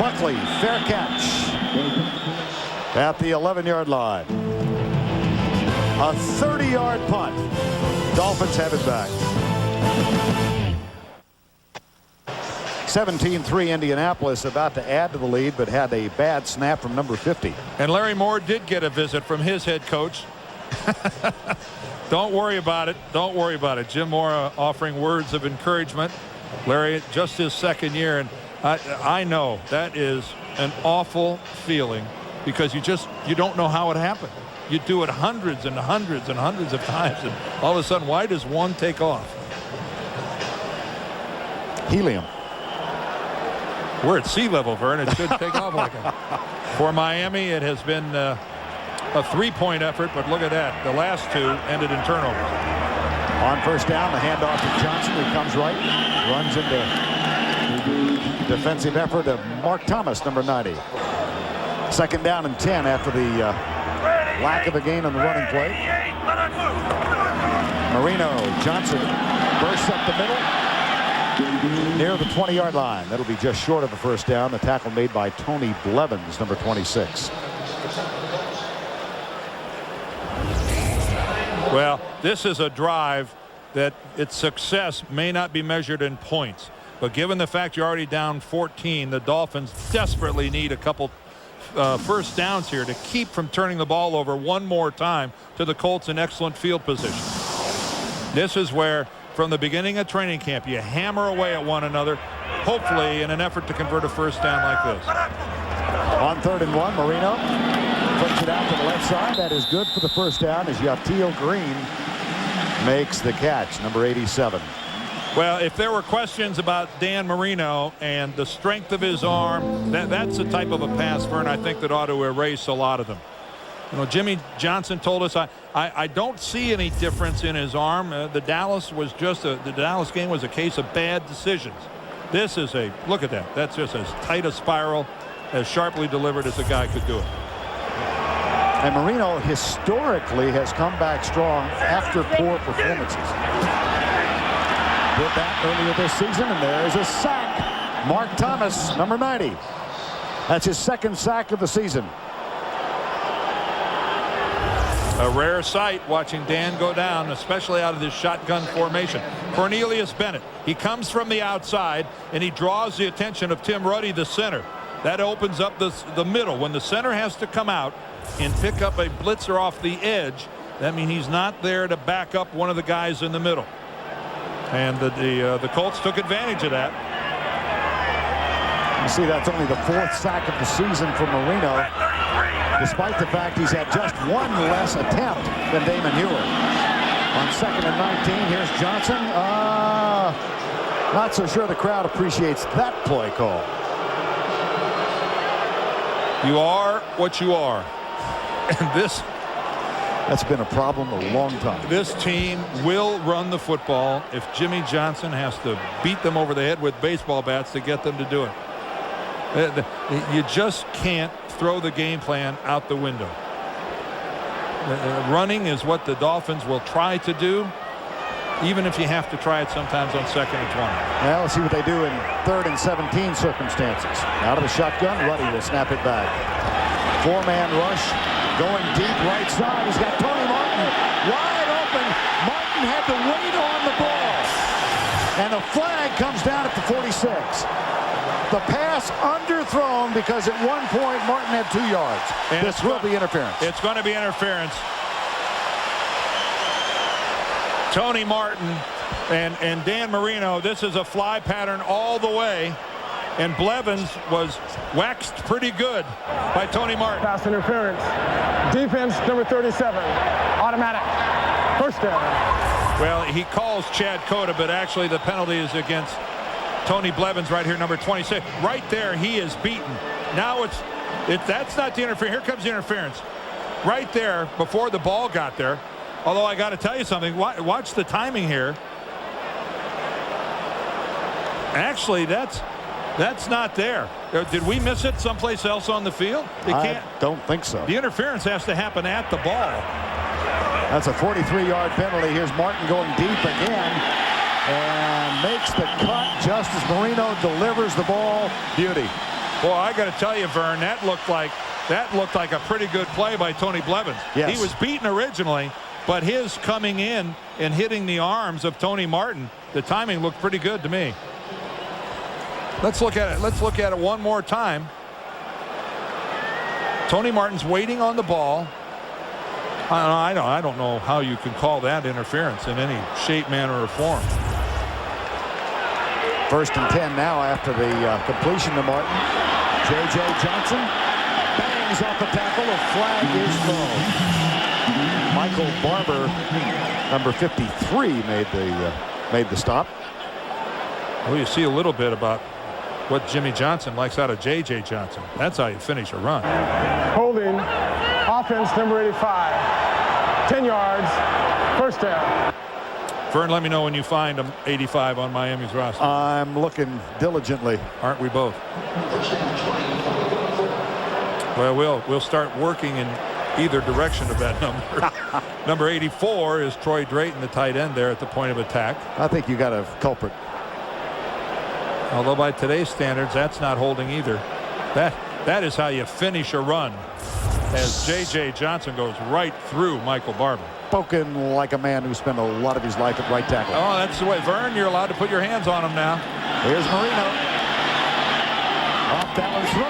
Buckley, fair catch at the 11-yard line. A 30-yard punt. Dolphins have it back. 17-3 Indianapolis, about to add to the lead, but had a bad snap from number 50. And Larry Moore did get a visit from his head coach. Don't worry about it. Don't worry about it. Jim Moore offering words of encouragement. Larry, just his second year, and I know that is an awful feeling, because you don't know how it happened. You do it hundreds and hundreds and hundreds of times, and all of a sudden, why does one take off? Helium. We're at sea level, Vern. It should take off like it. For Miami, it has been a 3-point effort, but look at that. The last two ended in turnovers. On first down, the handoff to Johnson, who comes right, runs into defensive effort of Mark Thomas, number 90. 2nd down and 10 after the lack of a gain on the running play. Marino, Johnson bursts up the middle. Near the 20-yard line. That'll be just short of a first down. The tackle made by Tony Blevins, number 26. Well, this is a drive that its success may not be measured in points, but given the fact you're already down 14, the Dolphins desperately need a couple first downs here to keep from turning the ball over one more time to the Colts in excellent field position. This is where, from the beginning of training camp, you hammer away at one another, hopefully in an effort to convert a first down like this. On 3rd and 1, Marino flips it out to the left side. That is good for the first down as Yateel Green makes the catch, number 87. Well, if there were questions about Dan Marino and the strength of his arm, that's the type of a pass, Vern, I think that ought to erase a lot of them. You know, Jimmy Johnson told us, I don't see any difference in his arm. The Dallas game was a case of bad decisions. This is look at that. That's just as tight a spiral, as sharply delivered as a guy could do it. And Marino historically has come back strong after poor performances. Did that earlier this season, and there's a sack. Mark Thomas, number 90. That's his 2nd sack of the season. A rare sight watching Dan go down, especially out of this shotgun formation. Cornelius Bennett, he comes from the outside, and he draws the attention of Tim Ruddy, the center. That opens up the middle. When the center has to come out and pick up a blitzer off the edge, that means he's not there to back up one of the guys in the middle. And the Colts took advantage of that. You see, that's only the 4th sack of the season for Marino, despite the fact he's had just one less attempt than Damon Huard. On 2nd and 19, here's Johnson. Not so sure the crowd appreciates that play call. You are what you are. And that's been a problem a long time. This team will run the football if Jimmy Johnson has to beat them over the head with baseball bats to get them to do it. You just can't throw the game plan out the window. Running is what the Dolphins will try to do. even if you have to try it sometimes on 2nd and 20. Now let's see what they do in 3rd and 17 circumstances. Out of the shotgun, Ruddy will snap it back. 4-man rush, going deep right side. He's got Tony Martin wide open. Martin had to wait on the ball. And a flag comes down at the 46. The pass underthrown because at one point Martin had 2 yards. And this will be interference. It's going to be interference. Tony Martin and Dan Marino, this is a fly pattern all the way. And Blevins was waxed pretty good by Tony Martin. Pass interference. Defense number 37. Automatic. First down. Well, he calls Chad Cota, but actually the penalty is against Tony Blevins right here, number 26. Right there, he is beaten. Now that's not the interference. Here comes the interference. Right there, before the ball got there. Although I got to tell you something. Watch the timing here. Actually, that's not there. Did we miss it someplace else on the field? I don't think so. The interference has to happen at the ball. That's a 43-yard penalty. Here's Martin going deep again and makes the cut just as Marino delivers the ball. Beauty. Boy, I got to tell you, Vern, that looked like a pretty good play by Tony Blevins. Yes. He was beaten originally, but his coming in and hitting the arms of Tony Martin, the timing looked pretty good to me. Let's look at it. Let's look at it one more time. Tony Martin's waiting on the ball. I don't know how you can call that interference in any shape, manner, or form. 1st and 10 now after the completion to Martin. J.J. Johnson bangs off the tackle. A flag is thrown. Michael Barber, number 53, made the stop. Well, you see a little bit about what Jimmy Johnson likes out of J.J. Johnson. That's how you finish a run. Holding. Offense number 85. 10 yards. First down. Vern, let me know when you find 85 on Miami's roster. I'm looking diligently. Aren't we both? Well, we'll start working in either direction of that number. Number 84 is Troy Drayton, the tight end there at the point of attack. I think you got a culprit. Although by today's standards, that's not holding either. That is how you finish a run, as J.J. Johnson goes right through Michael Barber. Spoken like a man who spent a lot of his life at right tackle. Oh, that's the way. Vern, you're allowed to put your hands on him now. Here's Marino. Off balance throw.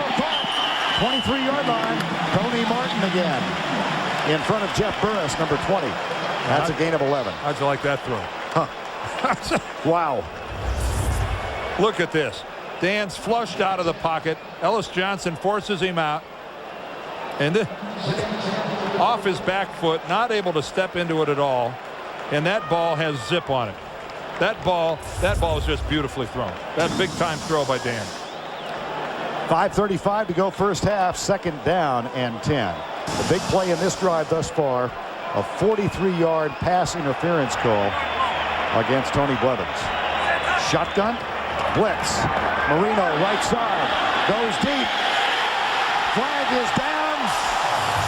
23-yard line. Tony Martin again. In front of Jeff Burris, number 20. That's a gain of 11. How'd you like that throw? Huh. Wow. Look at this. Dan's flushed out of the pocket. Ellis Johnson forces him out. And off his back foot, not able to step into it at all. And that ball has zip on it. That ball is just beautifully thrown. That big time throw by Dan. 5:35 to go first half. 2nd down and 10. The big play in this drive thus far, a 43-yard pass interference call against Tony Blevins. Shotgun, blitz. Marino right side, goes deep. Flag is down.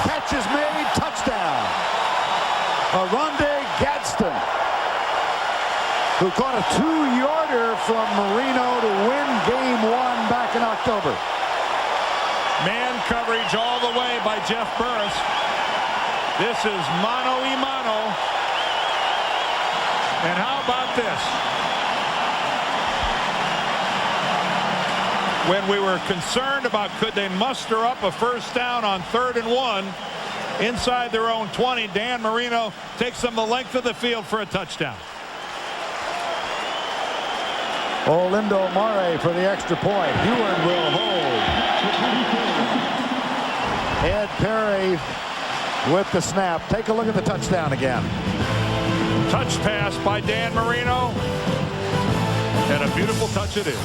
Catch is made. Touchdown. Aronde Gadsden, who caught a 2-yarder from Marino to win game 1 back in October. Man coverage all the way by Jeff Burris. This is mano y mano. And how about this? When we were concerned about could they muster up a first down on 3rd and 1 inside their own 20, Dan Marino takes them the length of the field for a touchdown. Olindo Mare for the extra point. Ewan will hold. Ed Perry with the snap. Take a look at the touchdown again. Touch pass by Dan Marino. And a beautiful touch it is.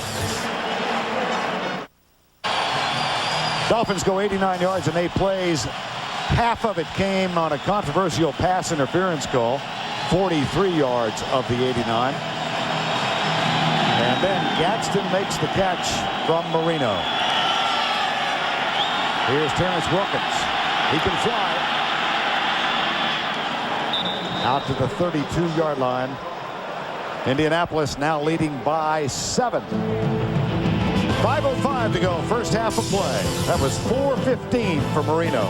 Dolphins go 89 yards in 8 plays. Half of it came on a controversial pass interference call. 43 yards of the 89. And then Gadsden makes the catch from Marino. Here's Terrence Wilkins. He can fly. Out to the 32-yard line. Indianapolis now leading by 7. 5:05 to go, first half of play. That was 4:15 for Marino.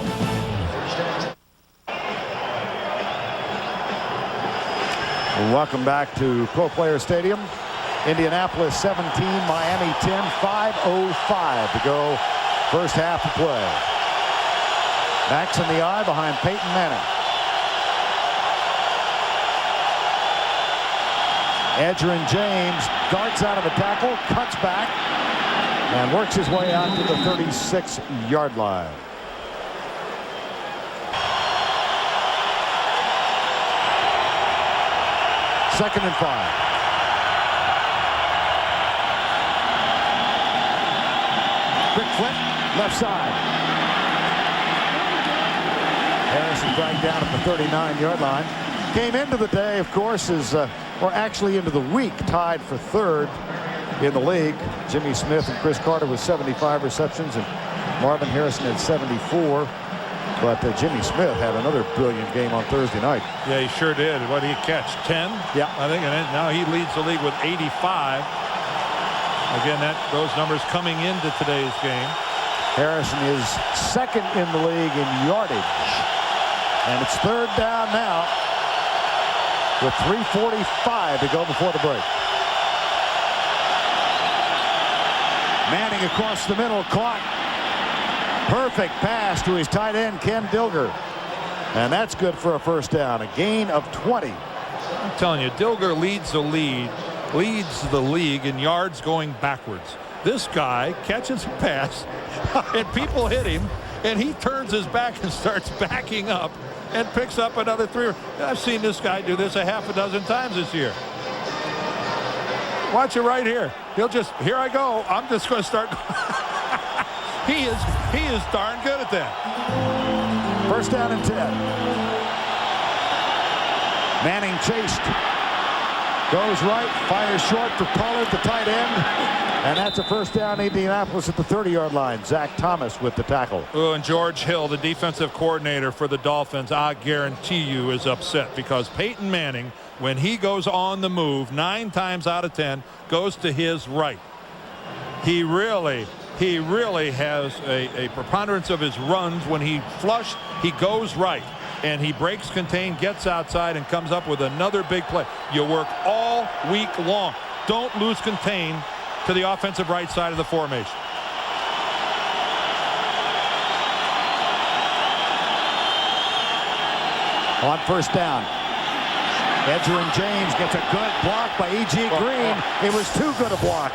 Welcome back to Pro Player Stadium. Indianapolis 17, Miami 10, 5:05 to go, first half of play. Backs in the eye behind Peyton Manning. Edgerrin James darts out of a tackle, cuts back, and works his way out to the 36-yard line. Second and 5. Quick flip, left side. Harrison dragged down at the 39-yard line. Came into the day, of course, or actually into the week, tied for third in the league. Jimmy Smith and Chris Carter with 75 receptions, and Marvin Harrison had 74. But Jimmy Smith had another brilliant game on Thursday night. Yeah, he sure did. What did he catch? 10? Yeah. I think, and now he leads the league with 85. Again, those numbers coming into today's game. Harrison is second in the league in yardage. And it's third down now with 3:45 to go before the break. Manning across the middle, caught. Perfect pass to his tight end, Ken Dilger. And that's good for a first down. A gain of 20. I'm telling you, Dilger leads the league in yards going backwards. This guy catches a pass, and people hit him, and he turns his back and starts backing up and picks up another 3. I've seen this guy do this a half a dozen times this year. Watch it right here. He'll just, here I go. I'm just going to start. He is darn good at that. First down and 10. Manning chased. Goes right, fires short for Pollard, the tight end. And that's a first down, Indianapolis at the 30-yard line. Zach Thomas with the tackle. Oh, and George Hill, the defensive coordinator for the Dolphins, I guarantee you is upset because Peyton Manning, when he goes on the move, 9 times out of 10, goes to his right. He really has a preponderance of his runs. When he flush, he goes right, and he breaks contain, gets outside, and comes up with another big play. You work all week long. Don't lose contain to the offensive right side of the formation. On first down, Edgerrin James gets a good block by E.G. Green. It was too good a block.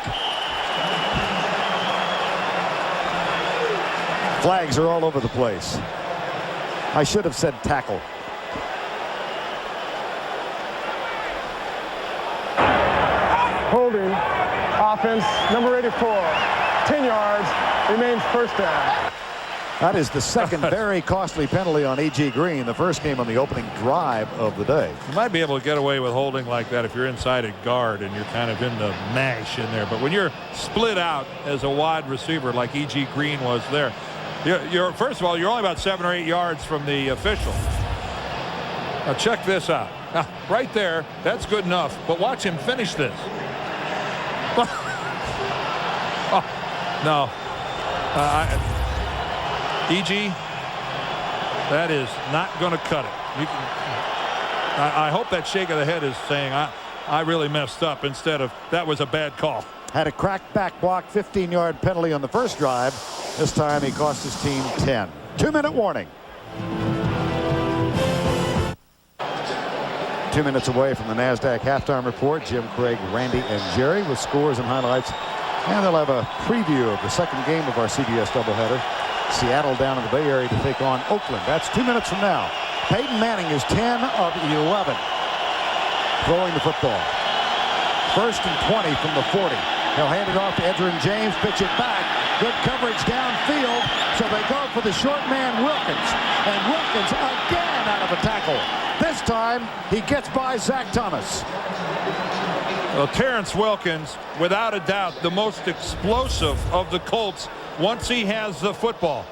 Flags are all over the place. I should have said tackle. Holding. Offense, number 84. 10 yards. Remains first down. That is the second very costly penalty on E.G. Green. The first came on the opening drive of the day. You might be able to get away with holding like that if you're inside a guard and you're kind of in the mash in there. But when you're split out as a wide receiver like E.G. Green was there, you're first of all, you're only about 7 or 8 yards from the official. Now check this out. Now, right there, that's good enough. But watch him finish this. Oh, no. E.G., that is not going to cut it. I hope that shake of the head is saying, I really messed up, instead of, that was a bad call. Had a cracked back block, 15-yard penalty on the first drive. This time he cost his team 10. 2-minute warning. 2 minutes away from the NASDAQ halftime report. Jim, Craig, Randy, and Jerry with scores and highlights. And they'll have a preview of the second game of our CBS doubleheader. Seattle down in the Bay Area to take on Oakland. That's 2 minutes from now. Peyton Manning is 10 of 11 throwing the football. First and 20 from the 40. He'll hand it off to Edgerrin James, pitch it back. Good coverage downfield, so they go for the short man, Wilkins. And Wilkins again out of a tackle. This time, he gets by Zach Thomas. Well, Terrence Wilkins, without a doubt, the most explosive of the Colts once he has the football.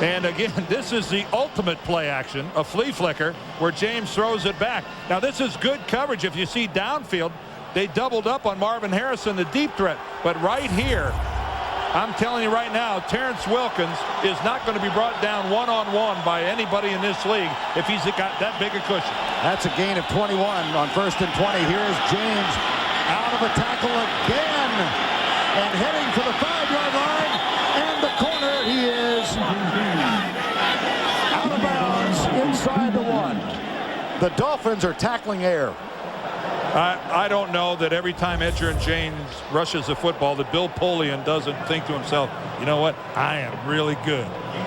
And again, this is the ultimate play action, a flea flicker, where James throws it back. Now, this is good coverage. If you see downfield, they doubled up on Marvin Harrison, the deep threat. But right here, I'm telling you right now, Terrence Wilkins is not going to be brought down one-on-one by anybody in this league if he's got that big a cushion. That's a gain of 21 on 1st and 20. Here's James out of a tackle again and heading for the 5-yard line. And the corner, he is out of bounds inside the 1. The Dolphins are tackling air. I don't know that every time Edgerrin James rushes the football that Bill Polian doesn't think to himself, you know what, I am really good.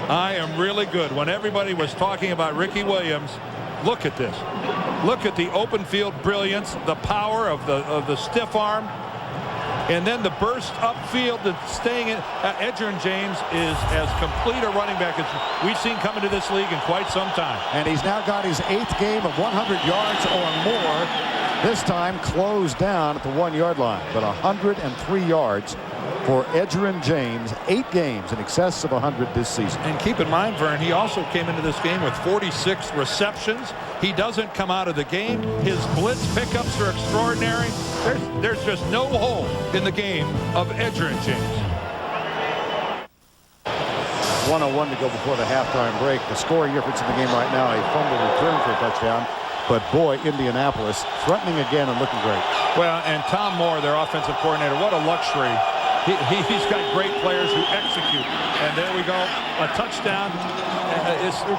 I am really good. When everybody was talking about Ricky Williams, look at this. Look at the open field brilliance, the power of the stiff arm, and then the burst upfield and staying in. Edgerrin James is as complete a running back as we've seen come into this league in quite some time. And he's now got his 8th game of 100 yards or more. This time closed down at the 1-yard line, but 103 yards for Edgerrin James. 8 games in excess of 100 this season. And keep in mind, Vern, he also came into this game with 46 receptions. He doesn't come out of the game. His blitz pickups are extraordinary. There's just no hole in the game of Edgerrin James. 1:01 to go before the halftime break. The scoring difference in the game right now, a fumble return for a touchdown. But boy, Indianapolis threatening again and looking great. Well, and Tom Moore, their offensive coordinator, what a luxury. He's got great players who execute. And there we go, a touchdown.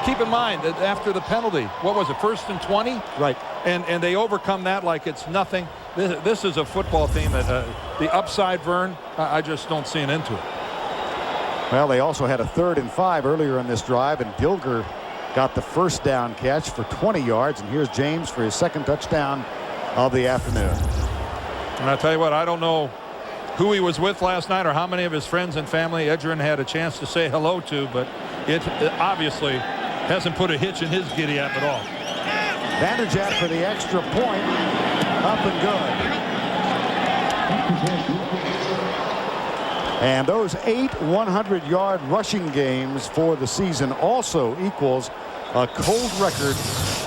Keep in mind that after the penalty, what was it, 1st and 20? Right. And they overcome that like it's nothing. This is a football team that the upside, Vern, I just don't see an end to it. Well, they also had a 3rd and 5 earlier in this drive, and Dilger got the first down catch for 20 yards. And here's James for his 2nd touchdown of the afternoon. And I'll tell you what, I don't know who he was with last night or how many of his friends and family Edgerrin had a chance to say hello to, but it obviously hasn't put a hitch in his giddy-up at all. Vanderjagt for the extra point. Up and good. And those 8 100-yard rushing games for the season also equals a cold record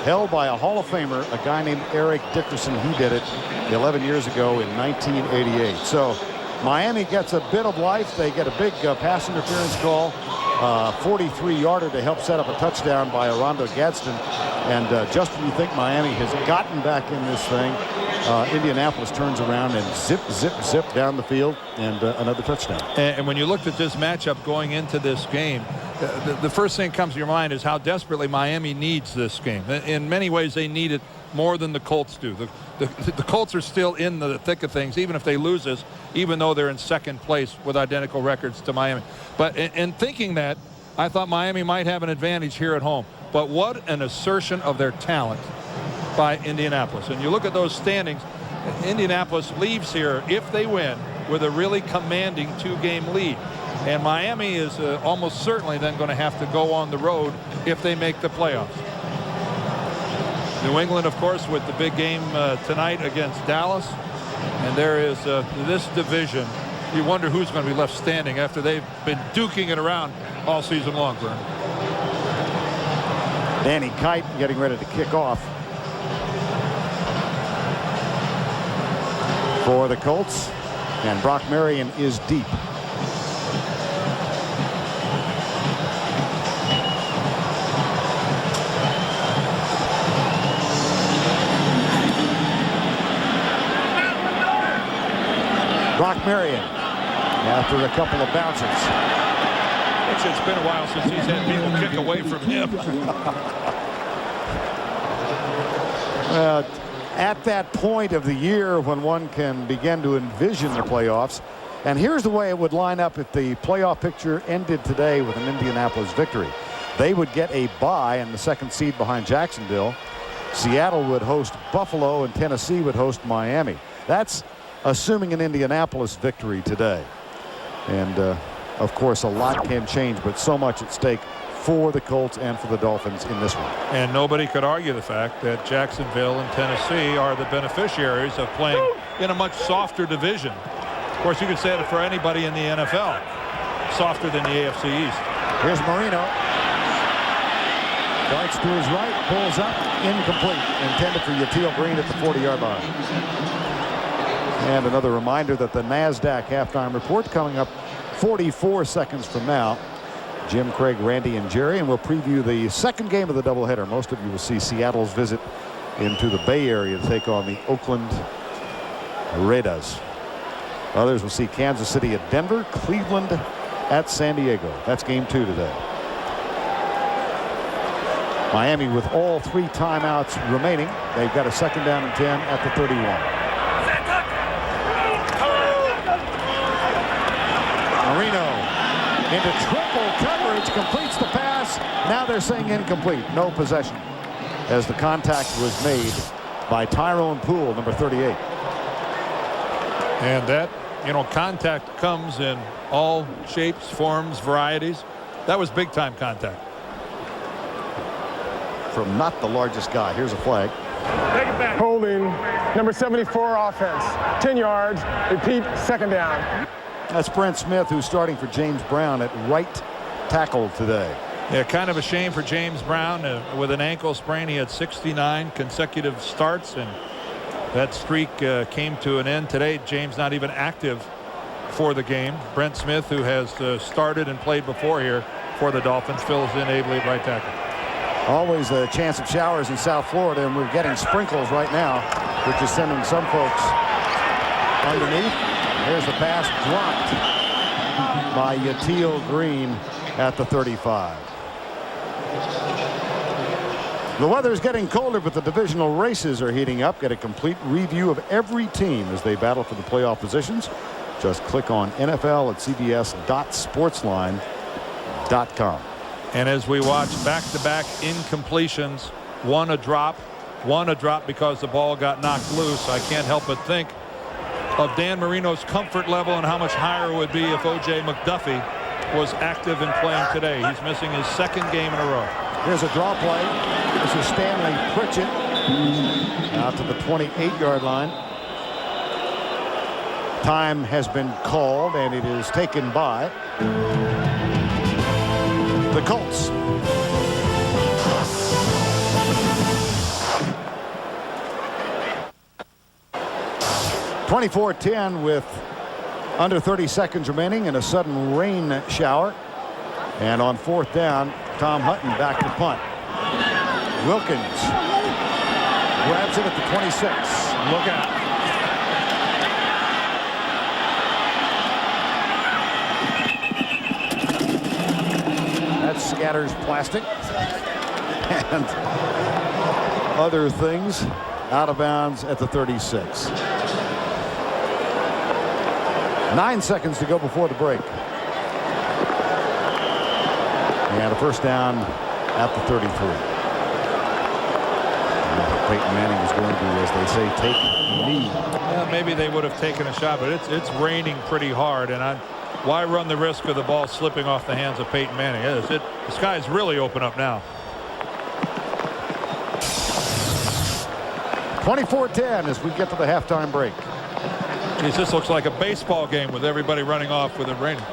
held by a Hall of Famer, a guy named Eric Dickerson. He did it 11 years ago in 1988. So Miami gets a bit of life. They get a big pass interference call, 43-yarder to help set up a touchdown by Arando Gadsden. And just when you think Miami has gotten back in this thing, Indianapolis turns around and zip, zip, zip down the field, and another touchdown. And when you looked at this matchup going into this game, the first thing that comes to your mind is how desperately Miami needs this game. In many ways, they need it more than the Colts do. The Colts are still in the thick of things, even if they lose this, even though they're in 2nd place with identical records to Miami. But in thinking that, I thought Miami might have an advantage here at home. But what an assertion of their talent by Indianapolis. And you look at those standings, Indianapolis leaves here, if they win, with a really commanding 2-game lead. And Miami is almost certainly then going to have to go on the road if they make the playoffs. New England, of course, with the big game tonight against Dallas. And there is this division. You wonder who's going to be left standing after they've been duking it around all season long, Vern. Danny Kite getting ready to kick off for the Colts, and Brock Marion is deep. Brock Marion after a couple of bounces. It's been a while since he's had people kick away from him. At that point of the year when one can begin to envision the playoffs, and here's the way it would line up if the playoff picture ended today with an Indianapolis victory. They would get a bye in the 2nd seed behind Jacksonville. Seattle would host Buffalo, and Tennessee would host Miami. That's assuming an Indianapolis victory today. And of course, a lot can change, but so much at stake for the Colts and for the Dolphins in this one. And nobody could argue the fact that Jacksonville and Tennessee are the beneficiaries of playing in a much softer division. Of course, you could say that for anybody in the NFL. Softer than the AFC East. Here's Marino. Darts to his right, pulls up, incomplete. Intended for Yatil Green at the 40-yard line. And another reminder that the NASDAQ halftime report coming up 44 seconds from now. Jim, Craig, Randy, and Jerry, and we'll preview the second game of the doubleheader. Most of you will see Seattle's visit into the Bay Area to take on the Oakland Raiders. Others will see Kansas City at Denver, Cleveland at San Diego. That's game 2 today. Miami with all 3 timeouts remaining. They've got a second down and 10 at the 31. Marino into triple coverage, completes the pass. Now they're saying incomplete, no possession, as the contact was made by Tyrone Poole, number 38. And that, contact comes in all shapes, forms, varieties. That was big-time contact. From not the largest guy. Here's a flag. Take it back. Holding number 74 offense. 10 yards. Repeat, second down. That's Brent Smith, who's starting for James Brown at right tackle today. Yeah, kind of a shame for James Brown. With an ankle sprain, he had 69 consecutive starts, and that streak came to an end today. James not even active for the game. Brent Smith, who has started and played before here for the Dolphins, fills in ably at right tackle. Always a chance of showers in South Florida, and we're getting sprinkles right now, which is sending some folks underneath. There's the pass dropped by Yatil Green at the 35. The weather's getting colder, but the divisional races are heating up. Get a complete review of every team as they battle for the playoff positions. Just click on NFL at CBS.sportsline.com. And as we watch back-to-back incompletions, one a drop because the ball got knocked loose, I can't help but think of Dan Marino's comfort level and how much higher it would be if O.J. McDuffie was active and playing today. He's missing his second game in a row. Here's a draw play. This is Stanley Pritchett out to the 28-yard line. Time has been called, and it is taken by the Colts. (24-10) with under 30 seconds remaining and a sudden rain shower. And on 4th down, Tom Hutton back to punt. Wilkins grabs it at the 26. Look out. That scatters plastic and other things out of bounds at the 36. 9 seconds to go before the break. And a first down at the 33. Peyton Manning is going to, as they say, take the knee. Well, maybe they would have taken a shot, but it's raining pretty hard, and why run the risk of the ball slipping off the hands of Peyton Manning? The sky's really open up now. 24-10 as we get to the halftime break. Geez, this looks like a baseball game with everybody running off with it raining.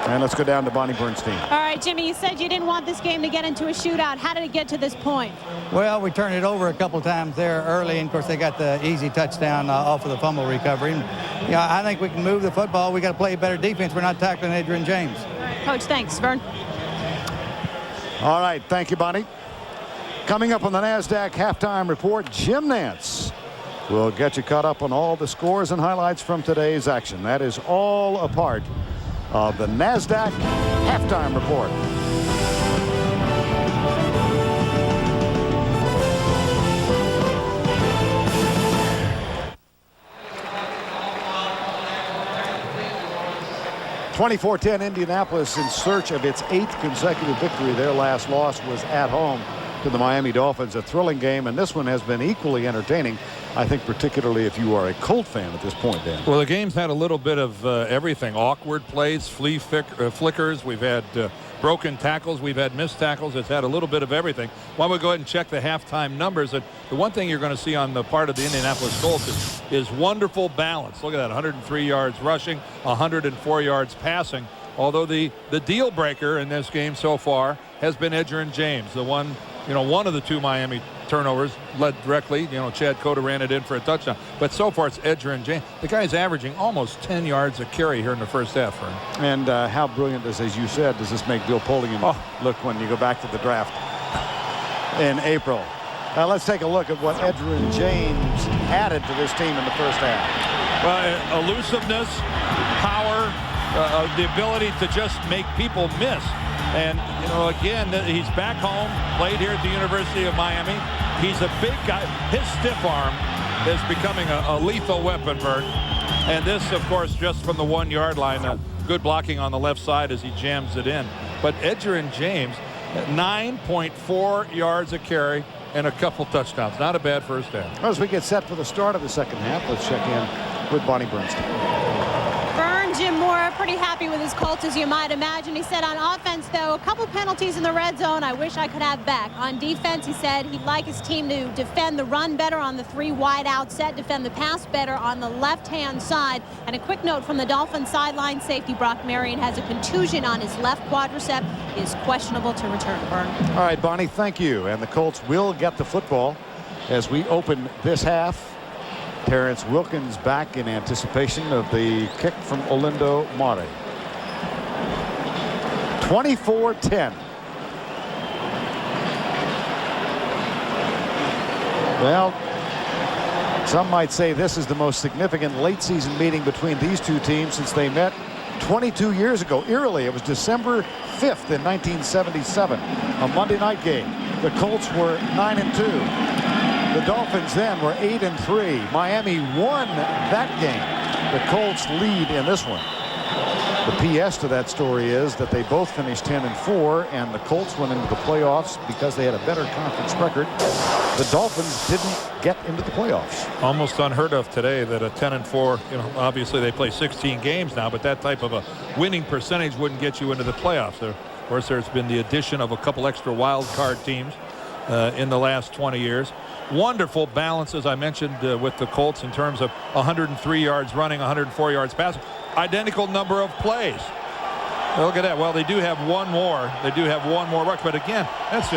And let's go down to Bonnie Bernstein. All right, Jimmy, you said you didn't want this game to get into a shootout. How did it get to this point? Well, we turned it over a couple times there early, and of course they got the easy touchdown off of the fumble recovery. And, I think we can move the football. We got to play better defense. We're not tackling Adrian James. Coach, thanks. Vern. All right, thank you, Bonnie. Coming up on the NASDAQ halftime report, Jim Nantz will get you caught up on all the scores and highlights from today's action. That is all a part of the NASDAQ halftime report. (24-10) Indianapolis in search of its 8th consecutive victory. Their last loss was at home to the Miami Dolphins. A thrilling game, and this one has been equally entertaining, I think, particularly if you are a Colt fan at this point, Dan. Well, the game's had a little bit of everything. Awkward plays, flea flickers. We've had broken tackles. We've had missed tackles. It's had a little bit of everything. Why don't we go ahead and check the halftime numbers? The one thing you're going to see on the part of the Indianapolis Colts is wonderful balance. Look at that, 103 yards rushing, 104 yards passing. Although the deal breaker in this game so far has been Edgerrin James, the one of the two Miami turnovers led directly. Chad Cota ran it in for a touchdown. But so far it's Edgerrin James. The guy's averaging almost 10 yards a carry here in the first half. And how brilliant as you said, does this make Bill Polian look when you go back to the draft in April? Let's take a look at what Edgerrin James added to this team in the first half. Well, elusiveness, power, the ability to just make people miss. And, again, he's back home, played here at the University of Miami. He's a big guy. His stiff arm is becoming a lethal weapon, Bert. And this, of course, just from the 1 yard line. Good blocking on the left side as he jams it in. But Edgerrin James, 9.4 yards a carry and a couple touchdowns. Not a bad first half. As we get set for the start of the second half, let's check in with Bonnie Bernstein. Jim Moore pretty happy with his Colts, as you might imagine. He said on offense, though, a couple penalties in the red zone I wish I could have back. On defense, he said he'd like his team to defend the run better on the 3 wide out set, defend the pass better on the left-hand side. And a quick note from the Dolphins sideline, safety Brock Marion has a contusion on his left quadricep. He is questionable to return. Vern. All right, Bonnie, thank you. And the Colts will get the football as we open this half. Terrence Wilkins back in anticipation of the kick from Olindo Mare. 24-10. Well, some might say this is the most significant late season meeting between these two teams since they met 22 years ago. Eerily, it was December 5th in 1977, a Monday night game. The Colts were 9-2. The Dolphins then were 8-3. Miami won that game. The Colts lead in this one. The PS to that story is that they both finished 10-4, and the Colts went into the playoffs because they had a better conference record. The Dolphins didn't get into the playoffs. Almost unheard of today that a 10-4, obviously they play 16 games now, but that type of a winning percentage wouldn't get you into the playoffs. Of course, there's been the addition of a couple extra wild card teams in the last 20 years. Wonderful balance, as I mentioned, with the Colts in terms of 103 yards running, 104 yards passing. Identical number of plays. Look at that. Well, they do have one more. They do have one more rush. But again, that's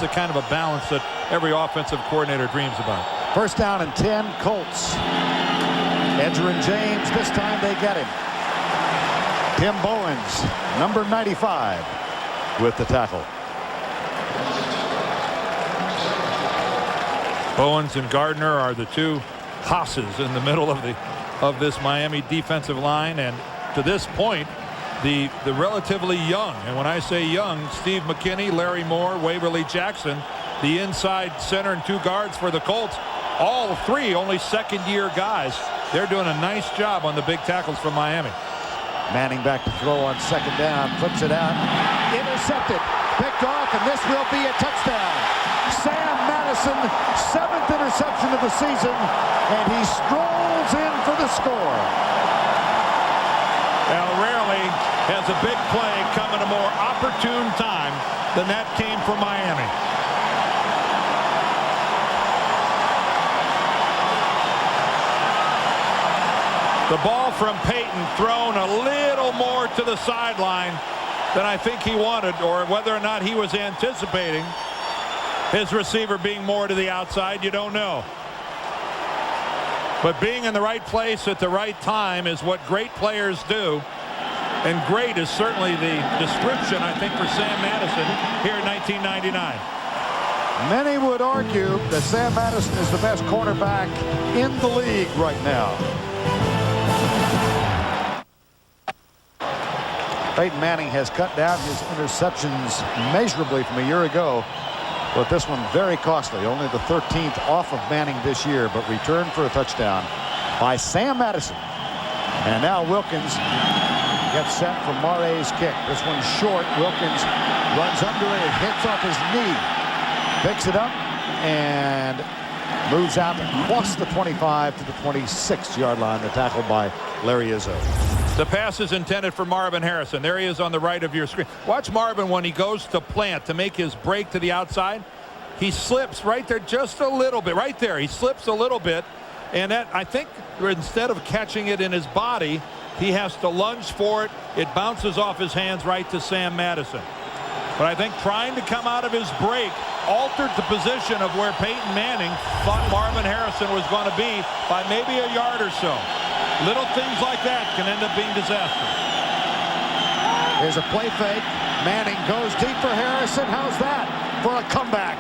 the kind of a balance that every offensive coordinator dreams about. First down and 10, Colts. Edgerrin James, this time they get him. Tim Bowens, number 95, with the tackle. Bowens and Gardner are the two hosses in the middle of this Miami defensive line, and to this point, the relatively young, and when I say young, Steve McKinney, Larry Moore, Waverly Jackson, the inside center and 2 guards for the Colts, all 3 only second-year guys. They're doing a nice job on the big tackles from Miami. Manning back to throw on second down, flips it out, intercepted, picked off, and this will be a touchdown. Sam Madison, 7th interception of the season, and he strolls in for the score. Well, rarely has a big play come at a more opportune time than that came from Miami. The ball from Peyton thrown a little more to the sideline than I think he wanted, or whether or not he was anticipating his receiver being more to the outside, you don't know. But being in the right place at the right time is what great players do. And great is certainly the description, I think, for Sam Madison here in 1999. Many would argue that Sam Madison is the best cornerback in the league right now. Peyton Manning has cut down his interceptions measurably from a year ago. But this one very costly, only the 13th off of Manning this year, but returned for a touchdown by Sam Madison. And now Wilkins gets set for Mare's kick. This one's short. Wilkins runs under it. It hits off his knee. Picks it up and moves out across the 25 to the 26-yard line. The tackle by Larry Izzo. The pass is intended for Marvin Harrison. There he is on the right of your screen. Watch Marvin when he goes to plant to make his break to the outside. He slips right there just a little bit. Right there, he slips a little bit. And that, I think, instead of catching it in his body, he has to lunge for it. It bounces off his hands right to Sam Madison. But I think trying to come out of his break altered the position of where Peyton Manning thought Marvin Harrison was going to be by maybe a yard or so. Little things like that can end up being disastrous. Here's a play fake. Manning goes deep for Harrison. How's that for a comeback?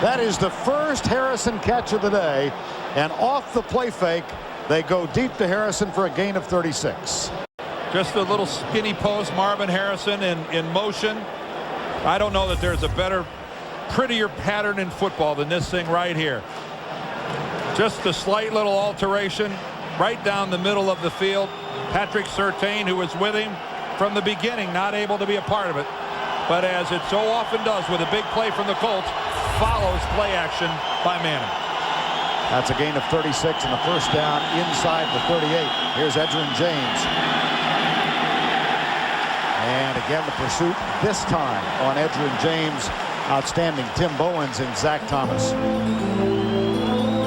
That is the first Harrison catch of the day. And off the play fake, they go deep to Harrison for a gain of 36. Just a little skinny post. Marvin Harrison in motion. I don't know that there's a better, prettier pattern in football than this thing right here. Just a slight little alteration right down the middle of the field. Patrick Surtain, who was with him from the beginning, not able to be a part of it. But as it so often does with a big play from the Colts, follows play action by Manning. That's a gain of 36 and the first down inside the 38. Here's Edgerrin James. And again, the pursuit this time on Edgerrin James. Outstanding. Tim Bowens and Zach Thomas.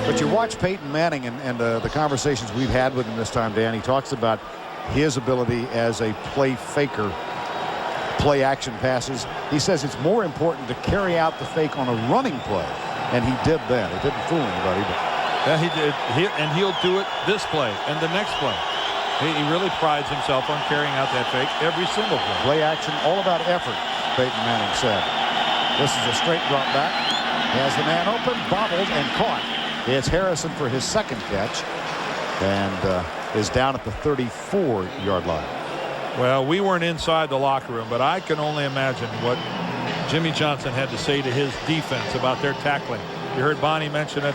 But you watch Peyton Manning and the conversations we've had with him this time, Dan. He talks about his ability as a play faker, play action passes. He says it's more important to carry out the fake on a running play. And he did that. It didn't fool anybody. But yeah, he did. And he'll do it this play and the next play. He really prides himself on carrying out that fake every single play. Play action, all about effort, Peyton Manning said. This is a straight drop back. He has the man open, bobbled, and caught. It's Harrison for his second catch. And is down at the 34-yard line. Well, we weren't inside the locker room, but I can only imagine what Jimmy Johnson had to say to his defense about their tackling. You heard Bonnie mention it,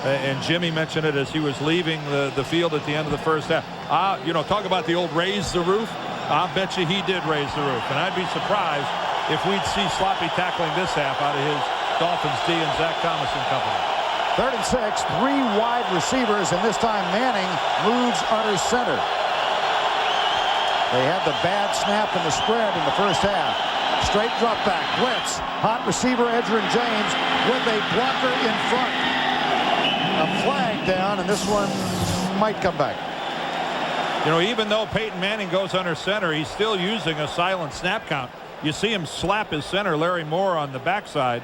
and Jimmy mentioned it as he was leaving the field at the end of the first half. You know, talk about the old raise the roof. I'll bet you he did raise the roof. And I'd be surprised if we'd see sloppy tackling this half out of his Dolphins D and Zach Thomas and company. 3rd and 6, 3 wide receivers, and this time Manning moves under center. They had the bad snap in the spread in the first half. Straight drop back, blitz, hot receiver Edgerrin James with a blocker in front. A flag down, and this one might come back. You know, even though Peyton Manning goes under center, he's still using a silent snap count. You see him slap his center, Larry Moore, on the backside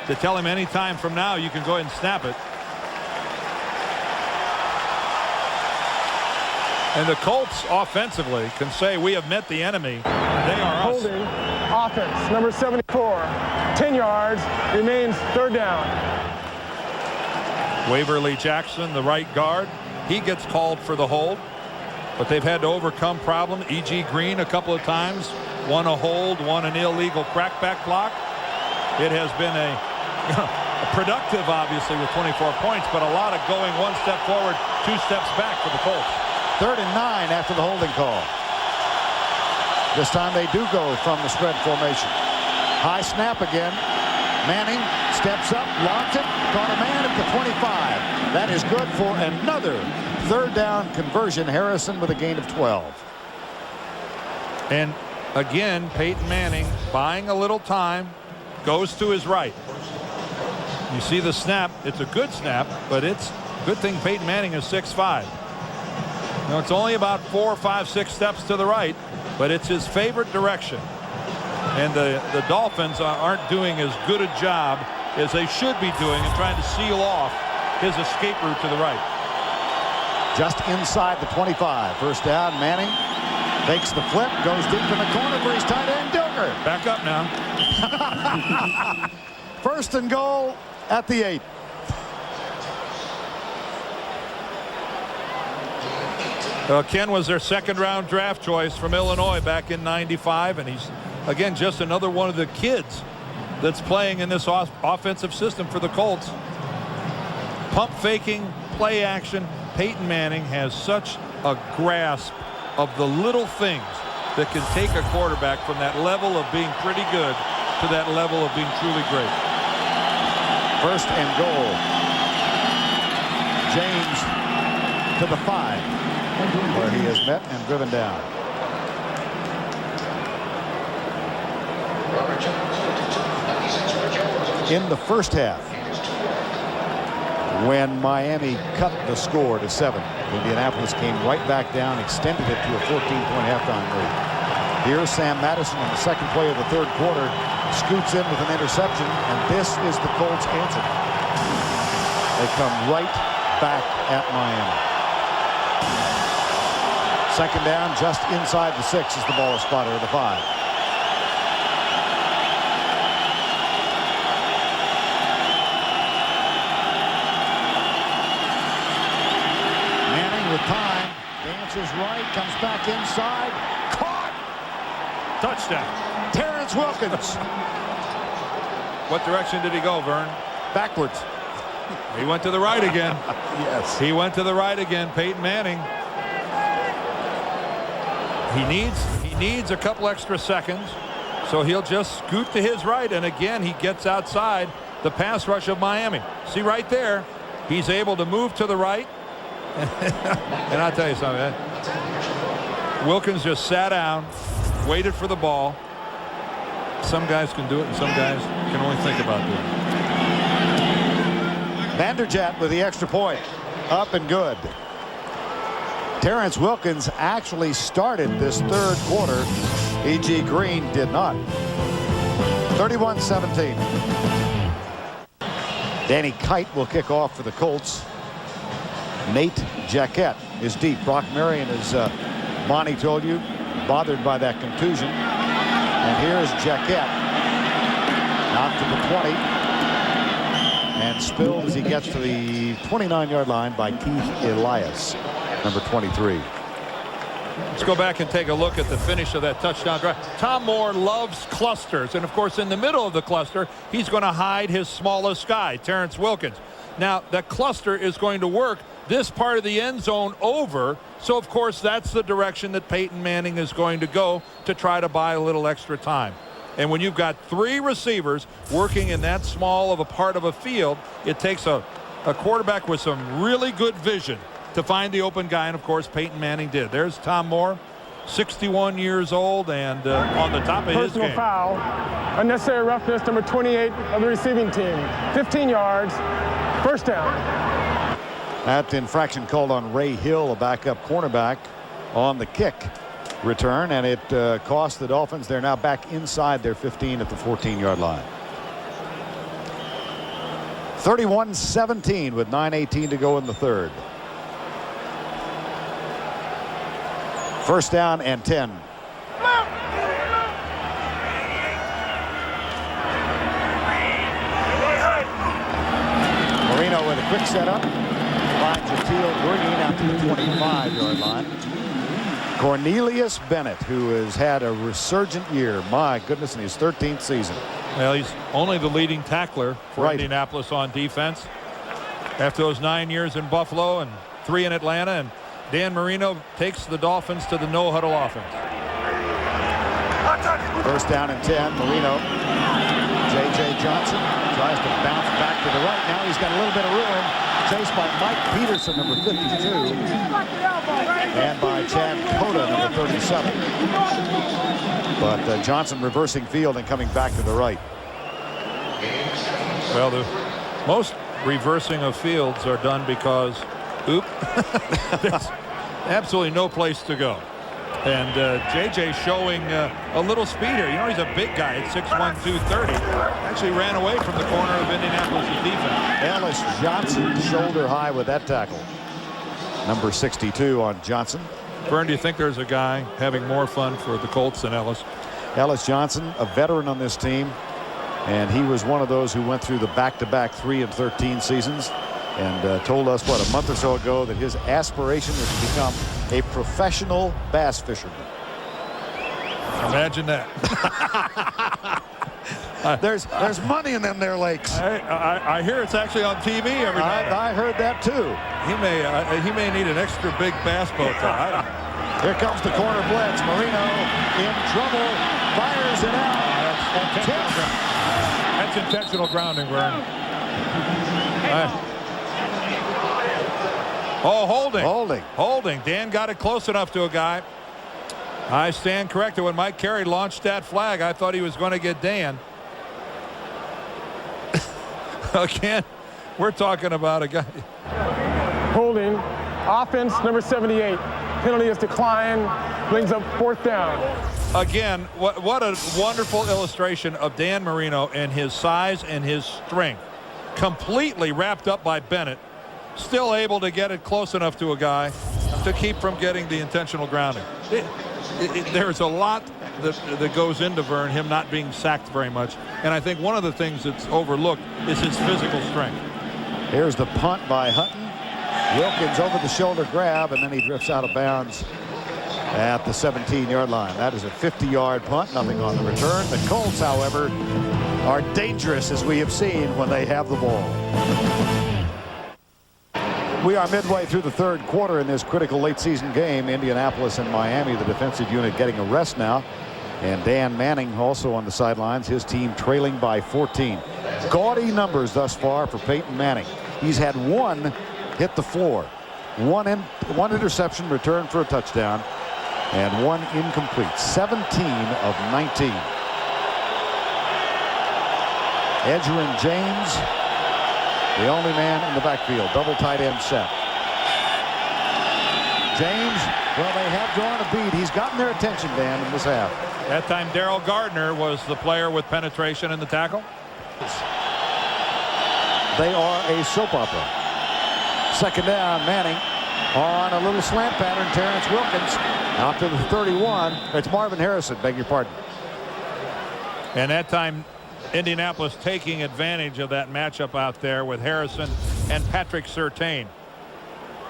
to tell him any time from now you can go ahead and snap it. And the Colts offensively can say we have met the enemy. They are us. Holding offense, number 74. 10 yards, remains 3rd down. Waverly Jackson, the right guard, he gets called for the hold. But they've had to overcome problems. E.G. Green a couple of times. One a hold, one an illegal crackback block. It has been a productive, obviously, with 24 points, but a lot of going one step forward, 2 steps back for the Colts. 3rd and 9 after the holding call. This time they do go from the spread formation. High snap again. Manning steps up, lobs it, caught a man at the 25. That is good for another 3rd down conversion. Harrison with a gain of 12. And again, Peyton Manning buying a little time, goes to his right. You see the snap. It's a good snap, but it's a good thing Peyton Manning is 6'5". You know, it's only about 4, 5, 6 steps to the right, but it's his favorite direction. And the Dolphins aren't doing as good a job as they should be doing in trying to seal off his escape route to the right. Just inside the 25. First down, Manning fakes the flip, goes deep in the corner for his tight end, Dilger. Back up now. 1st and goal at the 8. Ken was their 2nd-round draft choice from Illinois back in '95, and he's, again, just another one of the kids that's playing in this offensive system for the Colts. Pump faking, play action. Peyton Manning has such a grasp of the little things that can take a quarterback from that level of being pretty good to that level of being truly great. 1st and goal. James to the 5, where he is met and driven down. In the first half, when Miami cut the score to 7, Indianapolis came right back down, extended it to a 14-point halftime lead. Here's Sam Madison on the second play of the third quarter. Scoots in with an interception, and this is the Colts' answer. They come right back at Miami. Second down, just inside the 6 as the ball is spotted at the 5. Manning with time, dances right, comes back inside, caught. Touchdown. Terrence Wilkins. What direction did he go, Vern? Backwards. He went to the right again. Yes. He went to the right again. Peyton Manning. He needs a couple extra seconds, so he'll just scoot to his right, and again he gets outside the pass rush of Miami. See right there, he's able to move to the right. And I'll tell you something, Wilkins just sat down, waited for the ball. Some guys can do it, and some guys can only think about doing it. Vanderjagt with the extra point. Up and good. Terrence Wilkins actually started this third quarter. E.G. Green did not. 31-17. Danny Kite will kick off for the Colts. Nate Jaquette is deep. Brock Marion is, Monty told you, bothered by that contusion. And here's Jaquette. Out to the 20. And spilled as he gets to the 29-yard line by Keith Elias, number 23. Let's go back and take a look at the finish of that touchdown drive. Tom Moore loves clusters, and of course in the middle of the cluster he's going to hide his smallest guy, Terrence Wilkins. Now that cluster is going to work this part of the end zone over, so of course that's the direction that Peyton Manning is going to go to try to buy a little extra time. And when you've got 3 receivers working in that small of a part of a field, it takes a quarterback with some really good vision to find the open guy, and of course Peyton Manning did. There's Tom Moore, 61 years old, and on the top of his game. Personal foul, unnecessary roughness, number 28 of the receiving team. 15 yards, first down. That infraction called on Ray Hill, a backup cornerback, on the kick return, and it cost the Dolphins. They're now back inside their 15 at the 14-yard line. 31-17 with 9:18 to go in the third. First down and 10. Marino with a quick setup. Finds Jatil Green out to the 25-yard line. Cornelius Bennett, who has had a resurgent year, my goodness, in his 13th season. Well, he's only the leading tackler for Right. Indianapolis on defense after those 9 years in Buffalo and 3 in Atlanta, and Dan Marino takes the Dolphins to the no-huddle offense. First down and 10. Marino. J.J. Johnson tries to bounce back to the right. Now he's got a little bit of room. Chased by Mike Peterson, number 52. And by Chad Cota, number 37. But Johnson reversing field and coming back to the right. Well, the most reversing of fields are done because, there's absolutely no place to go. And J.J. showing a little speed here. You know, he's a big guy at 6'1", 230. Actually ran away from the corner of Indianapolis' defense. Ellis Johnson shoulder high with that tackle. Number 62 on Johnson. Vern, do you think there's a guy having more fun for the Colts than Ellis? Ellis Johnson, a veteran on this team, and he was one of those who went through the back-to-back 3 and 13 seasons, and told us, what, a month or so ago, that his aspiration is to become a professional bass fisherman. Imagine that. There's money in them there lakes. I hear it's actually on TV every night. I heard that too. He may need an extra big bass boat. Here comes the corner blitz. Marino in trouble, fires it out. That's intentional grounding, Vern. Oh, holding. Dan got it close enough to a guy. I stand corrected. When Mike Carey launched that flag, I thought he was going to get Dan. Again, we're talking about a guy. Holding, offense, number 78. Penalty is declined. Brings up 4th down. Again, what a wonderful illustration of Dan Marino and his size and his strength. Completely wrapped up by Bennett. Still able to get it close enough to a guy to keep from getting the intentional grounding. There's a lot that goes into Vern, him not being sacked very much. And I think one of the things that's overlooked is his physical strength. Here's the punt by Hutton. Wilkins over the shoulder grab, and then he drifts out of bounds at the 17-yard line. That is a 50-yard punt, nothing on the return. The Colts, however, are dangerous, as we have seen, when they have the ball. We are midway through the 3rd quarter in this critical late-season game. Indianapolis and Miami, the defensive unit, getting a rest now. And Dan Manning also on the sidelines, his team trailing by 14. Gaudy numbers thus far for Peyton Manning. He's had 1 hit the floor, 1 interception return for a touchdown, and 1 incomplete. 17 of 19. Edgerrin James, the only man in the backfield. Double tight end set. James, well, they have drawn a bead. He's gotten their attention, Dan, in this half. That time Darryl Gardner was the player with penetration in the tackle. They are a soap opera. 2nd down, Manning on a little slant pattern. Terrence Wilkins out to the 31. It's Marvin Harrison, beg your pardon. And that time Indianapolis taking advantage of that matchup out there with Harrison and Patrick Surtain,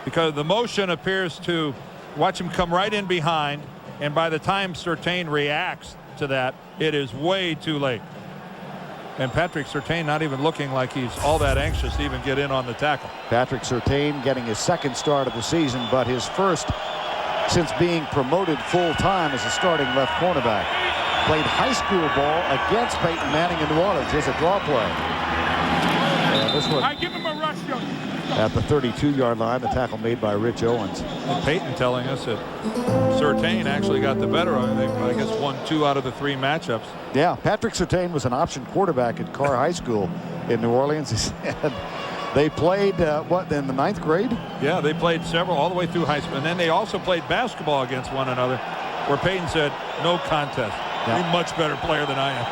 because the motion appears to watch him come right in behind, and by the time Surtain reacts to that, it is way too late. And Patrick Surtain not even looking like he's all that anxious to even get in on the tackle. Patrick Surtain getting his 2nd start of the season, but his 1st since being promoted full-time as a starting left cornerback. Played high school ball against Peyton Manning in New Orleans. Here's a draw play. This one Give him a rush, at the 32-yard line. The tackle made by Rich Owens. And Peyton telling us that Surtain actually got the better of him. I guess won 2 out of the 3 matchups. Yeah, Patrick Surtain was an option quarterback at Carr High School in New Orleans. He said they played, what, in the 9th grade? Yeah, they played several all the way through high school. And then they also played basketball against one another, where Peyton said, no contest. Yeah. You're a much better player than I am.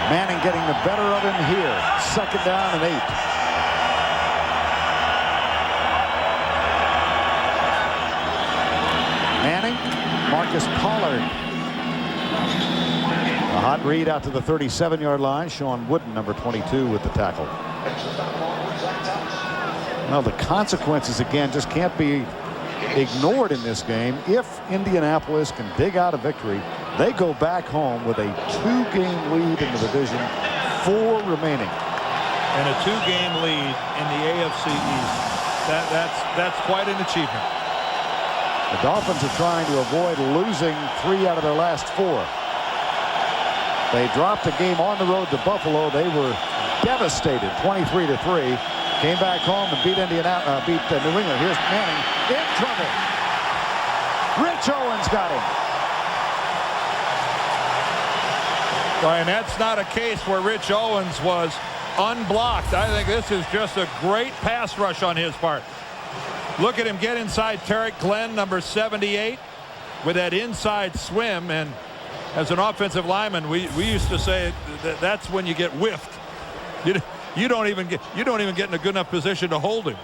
Manning getting the better of him here. 2nd down and 8. Manning, Marcus Pollard. A hot read out to the 37-yard line. Sean Wooden, number 22, with the tackle. Well, the consequences, again, just can't be ignored in this game. If Indianapolis can dig out a victory, they go back home with a 2-game lead in the division, 4 remaining. And a 2-game lead in the AFC East. That's quite an achievement. The Dolphins are trying to avoid losing 3 out of their last 4. They dropped a game on the road to Buffalo. They were devastated, 23-3. Came back home and beat New England. Here's Manning in trouble. Rich Owens got him. And that's not a case where Rich Owens was unblocked. I think this is just a great pass rush on his part. Look at him get inside Tarek Glenn, number 78, with that inside swim. And as an offensive lineman, we used to say that's when you get whiffed. You don't even get in a good enough position to hold him.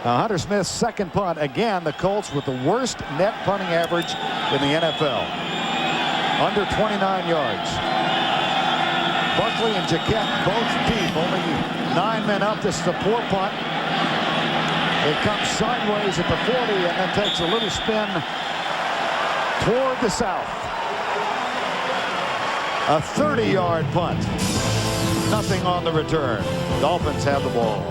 Hunter Smith's 2nd punt. Again, the Colts with the worst net punting average in the NFL. Under 29 yards. Buckley and Jaquette both deep. Only 9 men up. This is a poor punt. It comes sideways at the 40 and then takes a little spin toward the south. A 30-yard punt. Nothing on the return. Dolphins have the ball.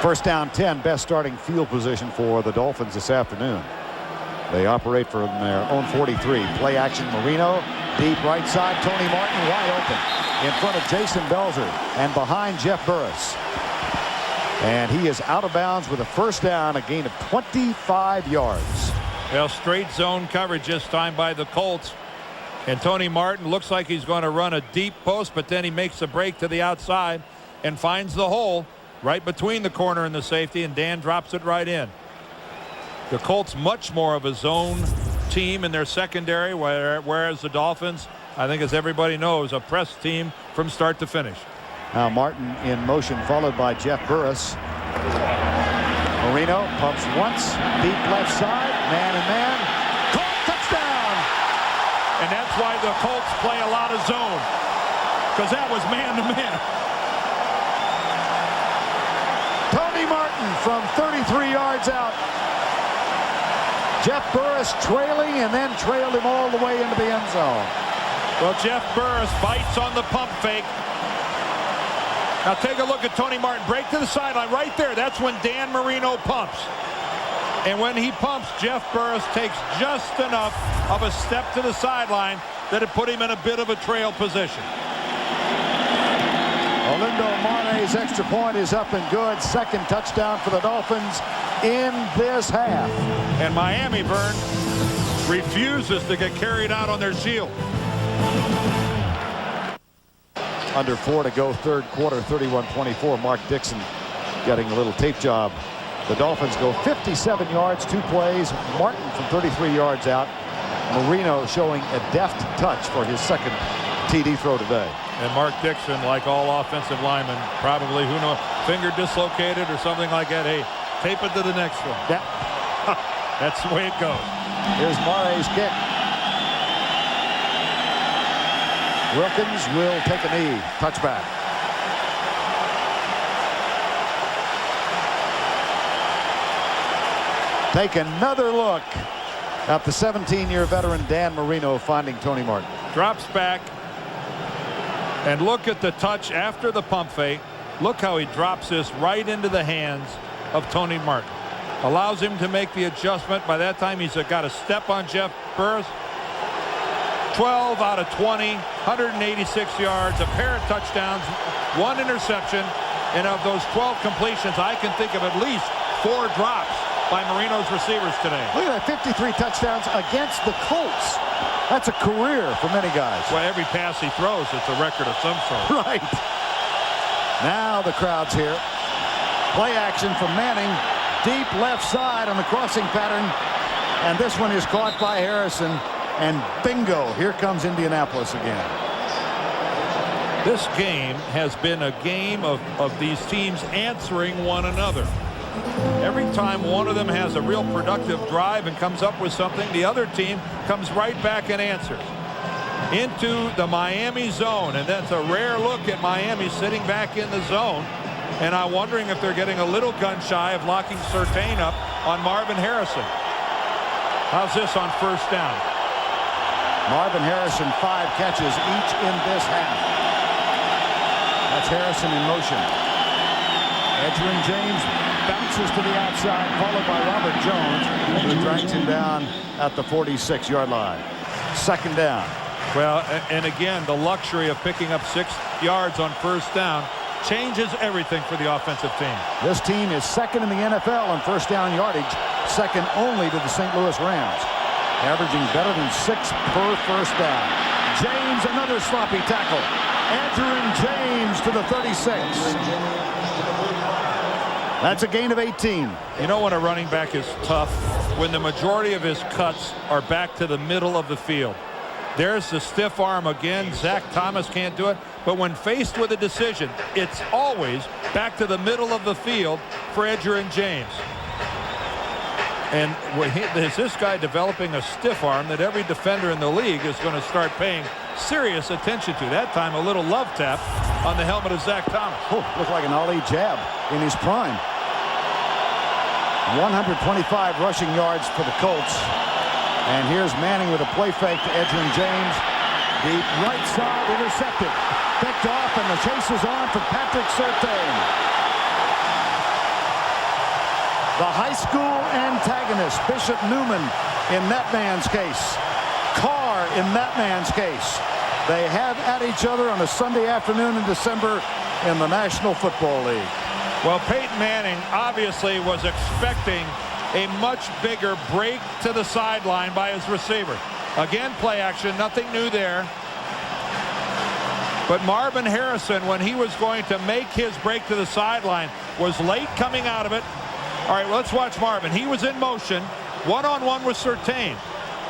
First down 10, best starting field position for the Dolphins this afternoon. They operate from their own 43. Play action Marino, deep right side. Tony Martin wide open in front of Jason Belzer and behind Jeff Burris. And he is out of bounds with a first down, a gain of 25 yards. Well, straight zone coverage this time by the Colts. And Tony Martin looks like he's going to run a deep post, but then he makes a break to the outside. and finds the hole right between the corner and the safety, and Dan drops it right in. The Colts much more of a zone team in their secondary, whereas the Dolphins, I think as everybody knows, a press team from start to finish. Now Martin in motion, followed by Jeff Burris. Marino pumps once, deep left side, man and man, caught, touchdown! And that's why the Colts play a lot of zone, because that was man to man. Tony Martin from 33 yards out. Jeff Burris trailing and then trailed him all the way into the end zone. Well, Jeff Burris bites on the pump fake. Now take a look at Tony Martin. Break to the sideline right there. That's when Dan Marino pumps. And when he pumps, Jeff Burris takes just enough of a step to the sideline that it put him in a bit of a trail position. Olindo Mane's extra point is up and good. Second touchdown for the Dolphins in this half. And Miami, Vern, refuses to get carried out on their shield. Under 4 to go, third quarter, 31-24. Mark Dixon getting a little tape job. The Dolphins go 57 yards, 2 plays. Martin from 33 yards out. Marino showing a deft touch for his second TD throw today. And Mark Dixon, like all offensive linemen, probably, who knows, finger dislocated or something like that. Hey, tape it to the next one. Yeah. That's the way it goes. Here's Mare's kick. Wilkins will take a knee. Touchback. Take another look at the 17-year veteran Dan Marino finding Tony Martin. Drops back. And look at the touch after the pump fake. Look how he drops this right into the hands of Tony Martin. Allows him to make the adjustment. By that time, he's got a step on Jeff Burris. 12 out of 20, 186 yards, a pair of touchdowns, 1 interception. And of those 12 completions, I can think of at least 4 drops by Marino's receivers today. Look at that, 53 touchdowns against the Colts. That's a career for many guys. Well, every pass he throws, it's a record of some sort. Right. Now the crowd's here. Play action from Manning. Deep left side on the crossing pattern. And this one is caught by Harrison. And bingo, here comes Indianapolis again. This game has been a game of these teams answering one another. Every time one of them has a real productive drive and comes up with something, the other team comes right back and answers. Into the Miami zone, and that's a rare look at Miami sitting back in the zone. And I'm wondering if they're getting a little gun shy of locking Surtain up on Marvin Harrison. How's this on first down? Marvin Harrison, 5 catches each in this half. That's Harrison in motion. Edgerrin James bounces to the outside, followed by Robert Jones, who drags him down at the 46-yard line. Second down. Well, and again, the luxury of picking up 6 yards on first down changes everything for the offensive team. This team is second in the NFL on first down yardage, second only to the St. Louis Rams, averaging better than 6 per first down. James, another sloppy tackle. Edgerrin James to the 36. That's a gain of 18. You know when a running back is tough? When the majority of his cuts are back to the middle of the field. There's the stiff arm again. Zach Thomas can't do it. But when faced with a decision, it's always back to the middle of the field for Edgerrin James. And is this guy developing a stiff arm that every defender in the league is going to start paying serious attention to? That time a little love tap on the helmet of Zach Thomas. Oh, looked like an Ali jab in his prime. 125 rushing yards for the Colts. And here's Manning with a play fake to Edgerrin James. Deep right side, intercepted. Picked off, and the chase is on for Patrick Surtain. The high school antagonist, Bishop Newman in that man's case. Carr in that man's case. They have at each other on a Sunday afternoon in December in the National Football League. Well, Peyton Manning obviously was expecting a much bigger break to the sideline by his receiver. Again, play action, nothing new there. But Marvin Harrison, when he was going to make his break to the sideline, was late coming out of it. All right, let's watch Marvin. He was in motion, one-on-one with Surtain.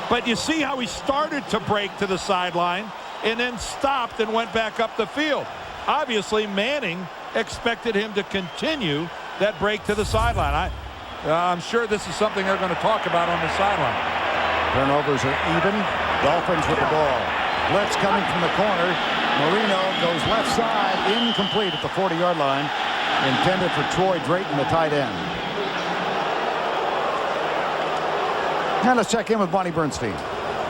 But you see how he started to break to the sideline and then stopped and went back up the field. Obviously, Manning expected him to continue that break to the sideline. I'm sure this is something they're going to talk about on the sideline. Turnovers are even. Dolphins with the ball. Blitz coming from the corner. Marino goes left side, incomplete at the 40-yard line. Intended for Troy Drayton, the tight end. Now let's check in with Bonnie Bernstein.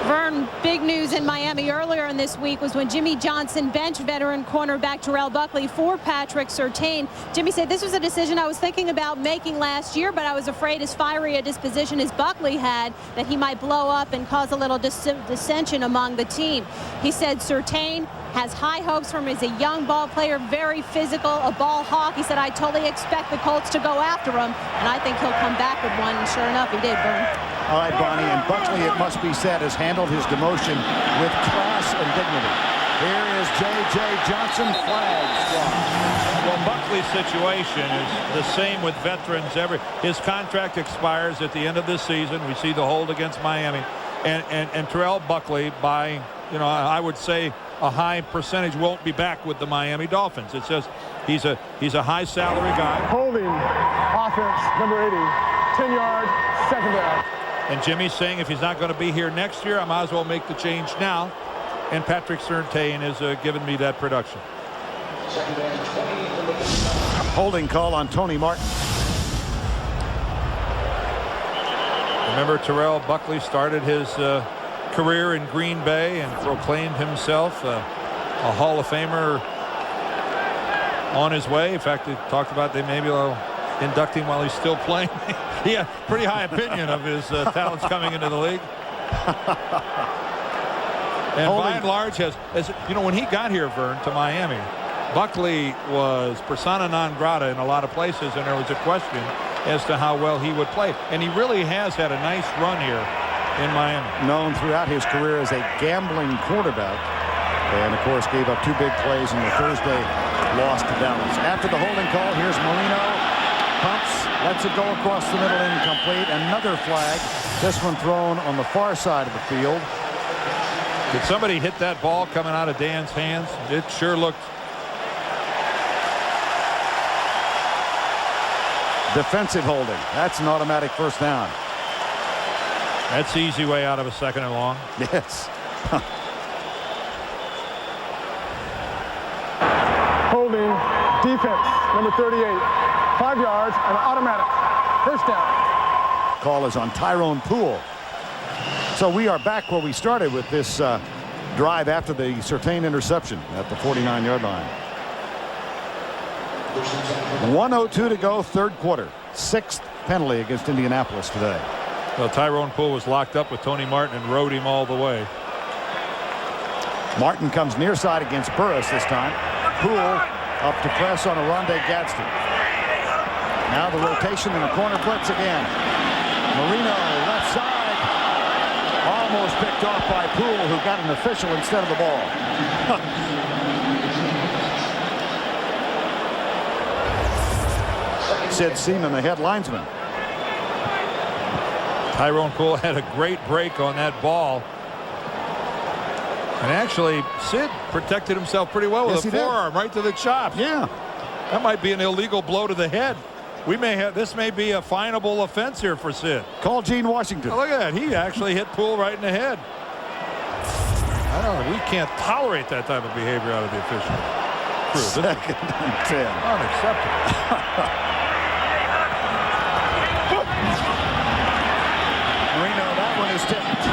Vern, big news in Miami earlier in this week was when Jimmy Johnson benched veteran cornerback Terrell Buckley for Patrick Surtain. Jimmy said, this was a decision I was thinking about making last year, but I was afraid as fiery a disposition as Buckley had that he might blow up and cause a little dissension among the team. He said Surtain has high hopes from him as a young ball player, very physical, a ball hawk. He said, I totally expect the Colts to go after him, and I think he'll come back with one. And sure enough, he did, Vern. All right, Bonnie, and Buckley, it must be said, has handled his demotion with class and dignity. Here is J.J. Johnson, flags fly. Well, Buckley's situation is the same with veterans. His contract expires at the end of this season. We see the hold against Miami. And Terrell Buckley, by, I would say a high percentage, won't be back with the Miami Dolphins. It's just he's a high salary guy. Holding offense, number 80, 10 yards, second down. And Jimmy's saying if he's not going to be here next year, I might as well make the change now. And Patrick Surtain has given me that production. Holding call on Tony Martin. Remember, Terrell Buckley started his career in Green Bay and proclaimed himself a Hall of Famer on his way. In fact, they talked about they maybe will induct him while he's still playing. He had pretty high opinion of his talents coming into the league. And by and large, when he got here, Vern, to Miami, Buckley was persona non grata in a lot of places, and there was a question as to how well he would play. And he really has had a nice run here in Miami. Known throughout his career as a gambling quarterback. And, of course, gave up 2 big plays in the Thursday loss to Dallas. After the holding call, here's Marino. Pumps, lets it go across the middle, incomplete. Another flag, this one thrown on the far side of the field. Did somebody hit that ball coming out of Dan's hands? It sure looked. Defensive holding. That's an automatic first down. That's the easy way out of a second and long. Yes. Holding defense, number 38. 5 yards, an automatic. First down. Call is on Tyrone Poole. So we are back where we started with this drive after the Surtain interception at the 49-yard line. 1:02 to go, third quarter. 6th penalty against Indianapolis today. Well, Tyrone Poole was locked up with Tony Martin and rode him all the way. Martin comes near side against Burris this time. Poole up to press on Oronde Gadsden. Now the rotation in the corner blitz again. Marino left side. Almost picked off by Poole, who got an official instead of the ball. Sid Seaman, the head linesman. Tyrone Poole had a great break on that ball. And actually, Sid protected himself pretty well with a forearm right to the chops. Yeah. That might be an illegal blow to the head. This may be a finable offense here for Sid. Call Gene Washington. Oh, look at that. He actually hit Poole right in the head. I don't know. We can't tolerate that type of behavior out of the official crew. Second and 10. Unacceptable. Marino, that one is tipped.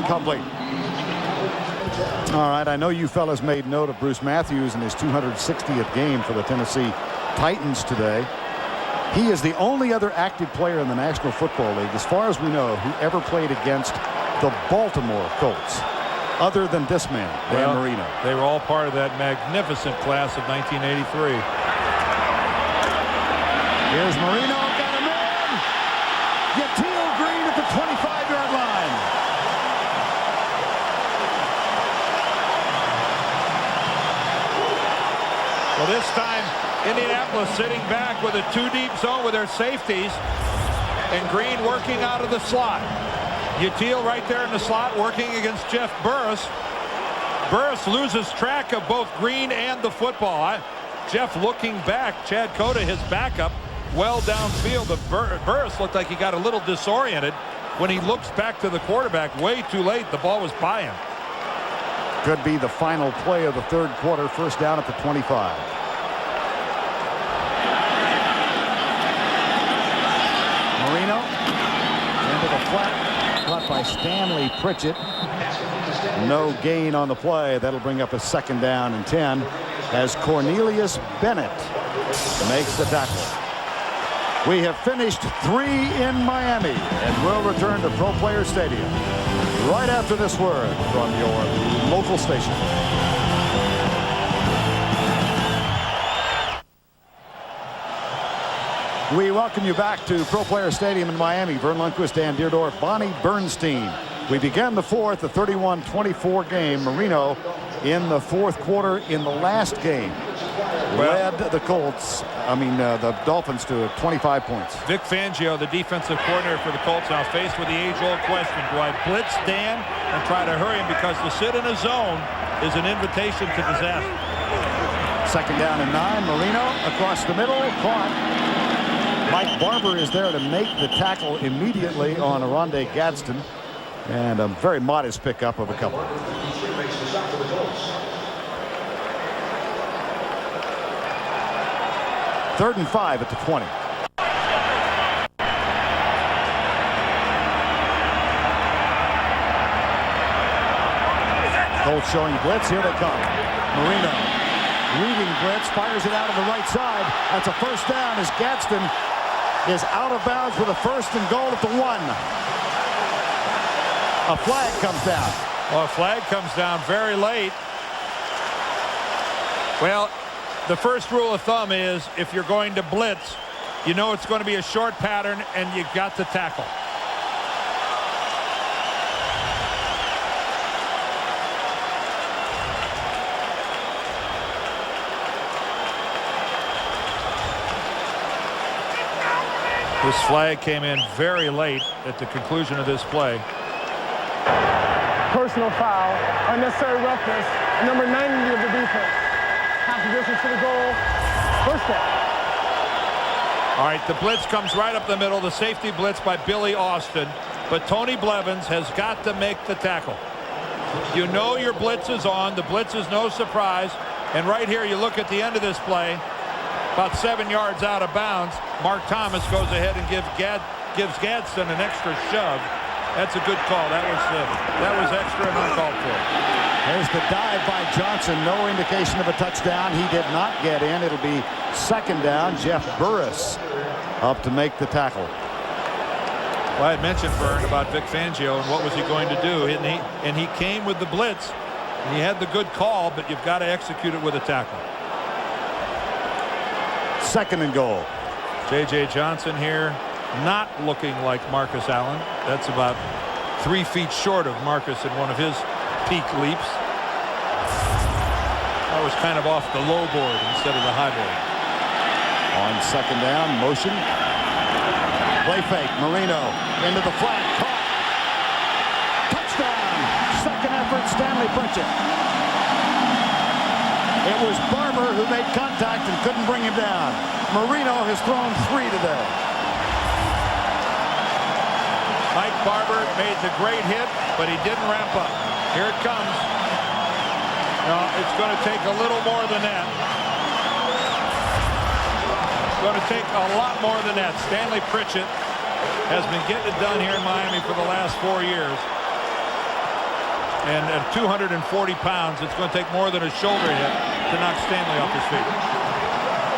Incomplete. All right, I know you fellas made note of Bruce Matthews in his 260th game for the Tennessee Titans today. He is the only other active player in the National Football League, as far as we know, who ever played against the Baltimore Colts, other than this man, Dan Marino. They were all part of that magnificent class of 1983. Here's Marino, got him in. Yatil Green at the 25-yard line. Well, this time Indianapolis sitting back with a 2-deep zone with their safeties, and Green working out of the slot. Util right there in the slot working against Jeff Burris. Burris loses track of both Green and the football. Jeff looking back, Chad Cota, his backup, well downfield. Burris looked like he got a little disoriented when he looks back to the quarterback way too late. The ball was by him. Could be the final play of the third quarter. First down at the 25. Marino into the flat, caught by Stanley Pritchett. No gain on the play. That'll bring up a second down and 10 as Cornelius Bennett makes the tackle. We have finished 3 in Miami, and we'll return to Pro Player Stadium right after this word from your local station. We welcome you back to Pro Player Stadium in Miami. Vern Lundquist, Dan Deerdorf, Bonnie Bernstein. We began the fourth, a 31-24 game. Marino in the fourth quarter in the last game led the Dolphins to 25 points. Vic Fangio, the defensive coordinator for the Colts, now faced with the age-old question: do I blitz Dan and try to hurry him, because to sit in a zone is an invitation to disaster. Second down and 9. Marino across the middle, caught. Mike Barber is there to make the tackle immediately on Aronde Gadsden, and a very modest pickup of a couple. Third and 5 at the 20. Colts showing blitz. Here they come. Marino reading blitz, fires it out on the right side. That's a first down as Gadsden is out of bounds with a first and goal at the 1. A flag comes down. Well, a flag comes down very late. Well, the first rule of thumb is if you're going to blitz, you know it's going to be a short pattern and you got to tackle. This flag came in very late at the conclusion of this play. Personal foul, unnecessary roughness, number 90 of the defense. Half the distance to the goal, first down. All right, the blitz comes right up the middle, the safety blitz by Billy Austin, but Tony Blevins has got to make the tackle. You know your blitz is on, the blitz is no surprise, and right here you look at the end of this play, about 7 yards out of bounds, Mark Thomas goes ahead and gives Gadsden an extra shove. That's a good call. That was extra and uncalled for. There's the dive by Johnson. No indication of a touchdown. He did not get in. It'll be second down. Jeff Burris up to make the tackle. Well, I had mentioned, Vern, about Vic Fangio and what was he going to do. And he came with the blitz. And he had the good call, but you've got to execute it with a tackle. Second and goal. J.J. Johnson here, not looking like Marcus Allen. That's about 3 feet short of Marcus in one of his peak leaps. That was kind of off the low board instead of the high board. On second down, motion. Play fake. Marino into the flat. Caught. Touchdown. Second effort, Stanley Pritchett. It was Barber who made contact and couldn't bring him down. Marino has thrown 3 today. Mike Barber made the great hit, but he didn't wrap up. Here it comes. No, it's going to take a little more than that. It's going to take a lot more than that. Stanley Pritchett has been getting it done here in Miami for the last 4 years. And at 240 pounds, it's going to take more than a shoulder hit to knock Stanley off his feet.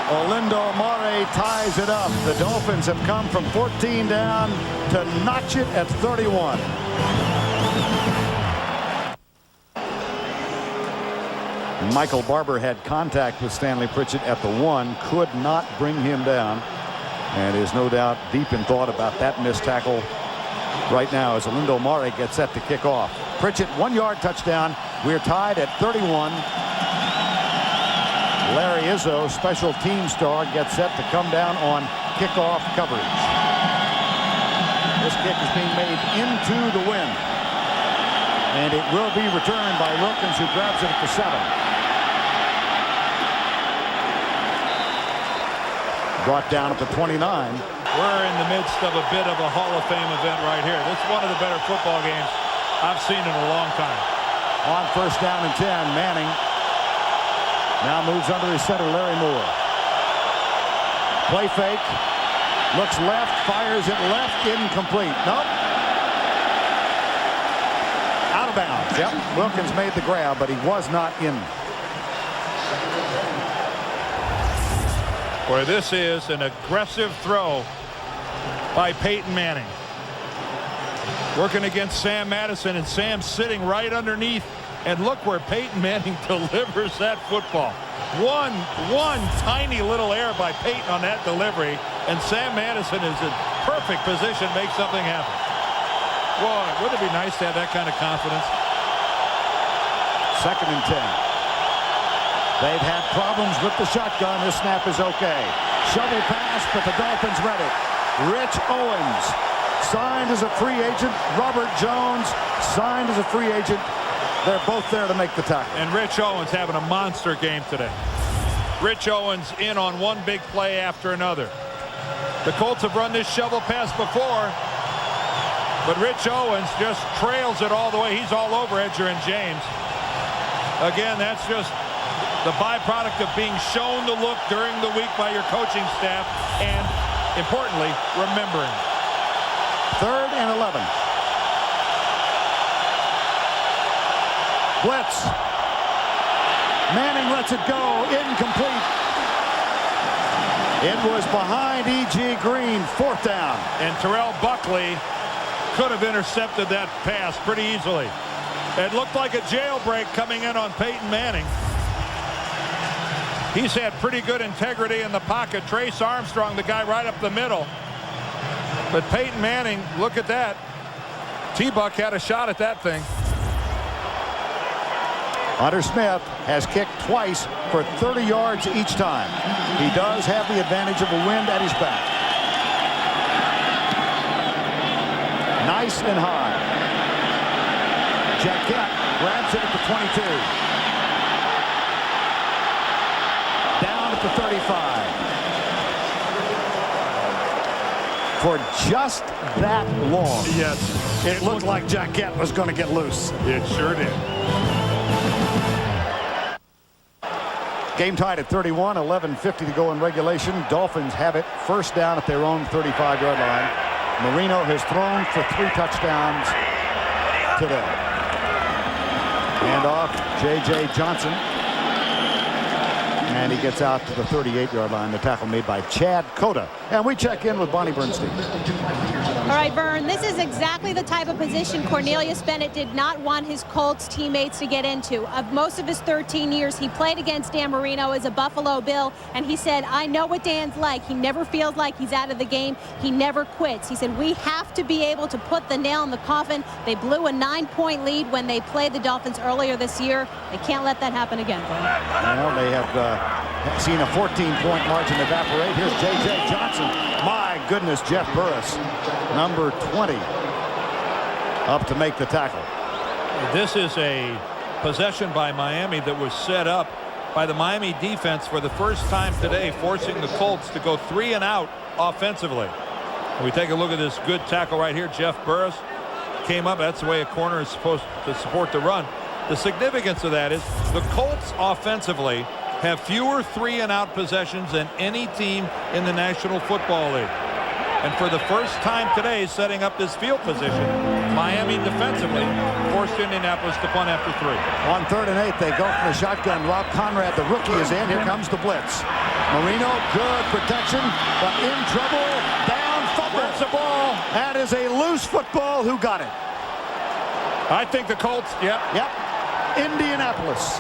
Olindo Mare ties it up. The Dolphins have come from 14 down to notch it at 31. Michael Barber had contact with Stanley Pritchett at the 1, could not bring him down, and is no doubt deep in thought about that missed tackle right now as Olindo Mare gets set to kick off. Pritchett 1-yard touchdown. We're tied at 31. Larry Izzo, special team star, gets set to come down on kickoff coverage. This kick is being made into the wind. And it will be returned by Wilkins, who grabs it at the 7. Brought down at the 29. We're in the midst of a bit of a Hall of Fame event right here. This is one of the better football games I've seen in a long time. On first down and 10, Manning now moves under his center, Larry Moore. Play fake. Looks left, fires it left, incomplete. Nope. Out of bounds. Yep. Wilkins made the grab, but he was not in. Boy, this is an aggressive throw by Peyton Manning. Working against Sam Madison, and Sam's sitting right underneath. And look where Peyton Manning delivers that football. One tiny little error by Peyton on that delivery, and Sam Madison is in perfect position to make something happen. Boy, wouldn't it be nice to have that kind of confidence? 2nd and 10. They've had problems with the shotgun. This snap is okay. Shovel pass, but the Dolphins read it. Rich Owens signed as a free agent. Robert Jones signed as a free agent. They're both there to make the tackle. And Rich Owens having a monster game today. Rich Owens in on one big play after another. The Colts have run this shovel pass before, but Rich Owens just trails it all the way. He's all over Edger and James. Again, that's just the byproduct of being shown the look during the week by your coaching staff and, importantly, remembering. 3rd and 11. Blitz. Manning lets it go. Incomplete. It was behind E.G. Green. 4th down. And Terrell Buckley could have intercepted that pass pretty easily. It looked like a jailbreak coming in on Peyton Manning. He's had pretty good integrity in the pocket. Trace Armstrong, the guy right up the middle. But Peyton Manning, look at that. T-Buck had a shot at that thing. Hunter Smith has kicked twice for 30 yards each time. He does have the advantage of a wind at his back. Nice and high. Jaquette grabs it at the 22. Down at the 35. For just that long. Yes. It looked like Jaquette was going to get loose. It sure did. Game tied at 31, 11:50 to go in regulation. Dolphins have it first down at their own 35-yard line. Marino has thrown for 3 touchdowns today. Hand off, J.J. Johnson. And he gets out to the 38-yard line. The tackle made by Chad Cota. And we check in with Bonnie Bernstein. All right, Vern, this is exactly the type of position Cornelius Bennett did not want his Colts teammates to get into. Of most of his 13 years, he played against Dan Marino as a Buffalo Bill, and he said, I know what Dan's like. He never feels like he's out of the game. He never quits. He said, we have to be able to put the nail in the coffin. They blew a 9-point lead when they played the Dolphins earlier this year. They can't let that happen again, Vern. Well, they have seen a 14-point margin evaporate. Here's J.J. Johnson. My goodness, Jeff Burris, number 20, up to make the tackle. This is a possession by Miami that was set up by the Miami defense for the first time today, forcing the Colts to go 3 and out offensively. We take a look at this good tackle right here. Jeff Burris came up. That's the way a corner is supposed to support the run. The significance of that is the Colts offensively have fewer 3 and out possessions than any team in the National Football League. And for the first time today, setting up this field position, Miami defensively forced Indianapolis to punt after 3. On 3rd and 8, they go from the shotgun. Rob Conrad, the rookie, is in. Here comes the blitz. Marino, good protection, but in trouble. Down, fumble. Where's the ball? That is a loose football. Who got it? I think the Colts, yep. Indianapolis.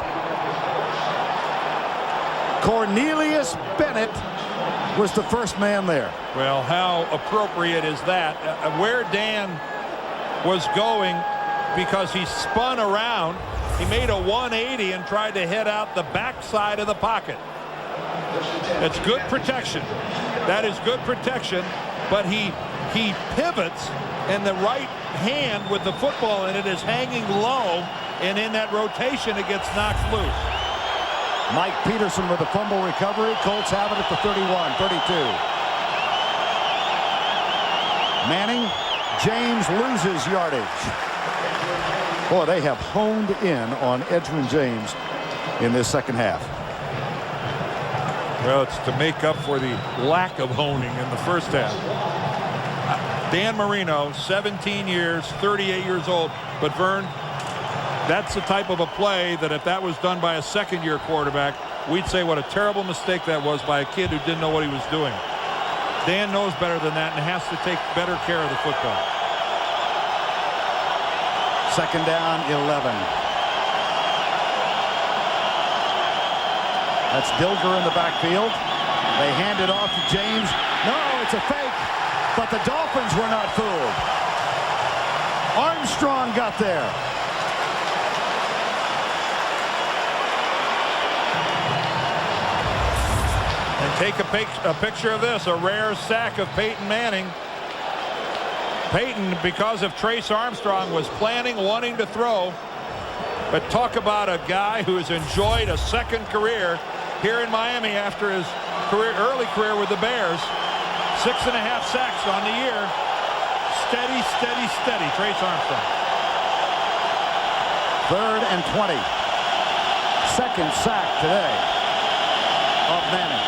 Cornelius Bennett was the first man there. Well, how appropriate is that? Where Dan was going, because he spun around, he made a 180 and tried to head out the backside of the pocket. It's good protection. That is good protection, but he pivots, and the right hand with the football in it is hanging low, and in that rotation it gets knocked loose. Mike Peterson with a fumble recovery. Colts have it at the 31, 32. Manning, James loses yardage. Boy, they have honed in on Edgerrin James in this second half. Well, it's to make up for the lack of honing in the first half. Dan Marino, 17 years, 38 years old. But, Vern, that's the type of a play that if that was done by a second-year quarterback, we'd say what a terrible mistake that was by a kid who didn't know what he was doing. Dan knows better than that and has to take better care of the football. Second down, 11. That's Dilger in the backfield. They hand it off to James. No, it's a fake, but the Dolphins were not fooled. Armstrong got there. And take a picture of this, a rare sack of Peyton Manning. Peyton, because of Trace Armstrong, was planning, wanting to throw. But talk about a guy who has enjoyed a second career here in Miami after his early career with the Bears. 6.5 sacks on the year. Steady, steady, steady. Trace Armstrong. 3rd and 20. Second sack today of Manning.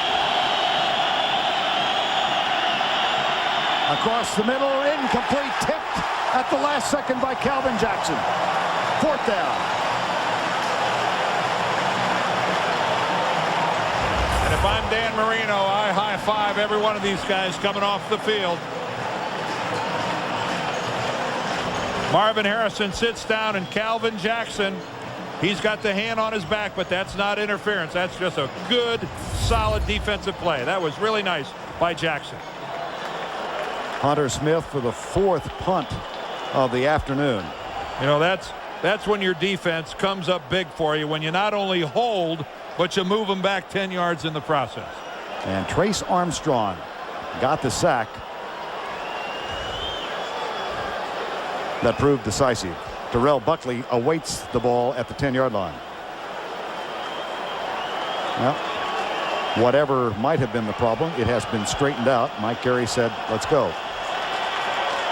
Across the middle, incomplete, tipped at the last second by Calvin Jackson. 4th down. And if I'm Dan Marino, I high-five every one of these guys coming off the field. Marvin Harrison sits down, and Calvin Jackson, he's got the hand on his back, but that's not interference. That's just a good, solid defensive play. That was really nice by Jackson. Hunter Smith for the 4th punt of the afternoon. You know, that's when your defense comes up big for you, when you not only hold, but you move them back 10 yards in the process. And Trace Armstrong got the sack that proved decisive. Darrell Buckley awaits the ball at the 10-yard line. Well, whatever might have been the problem, it has been straightened out. Mike Carey said, let's go.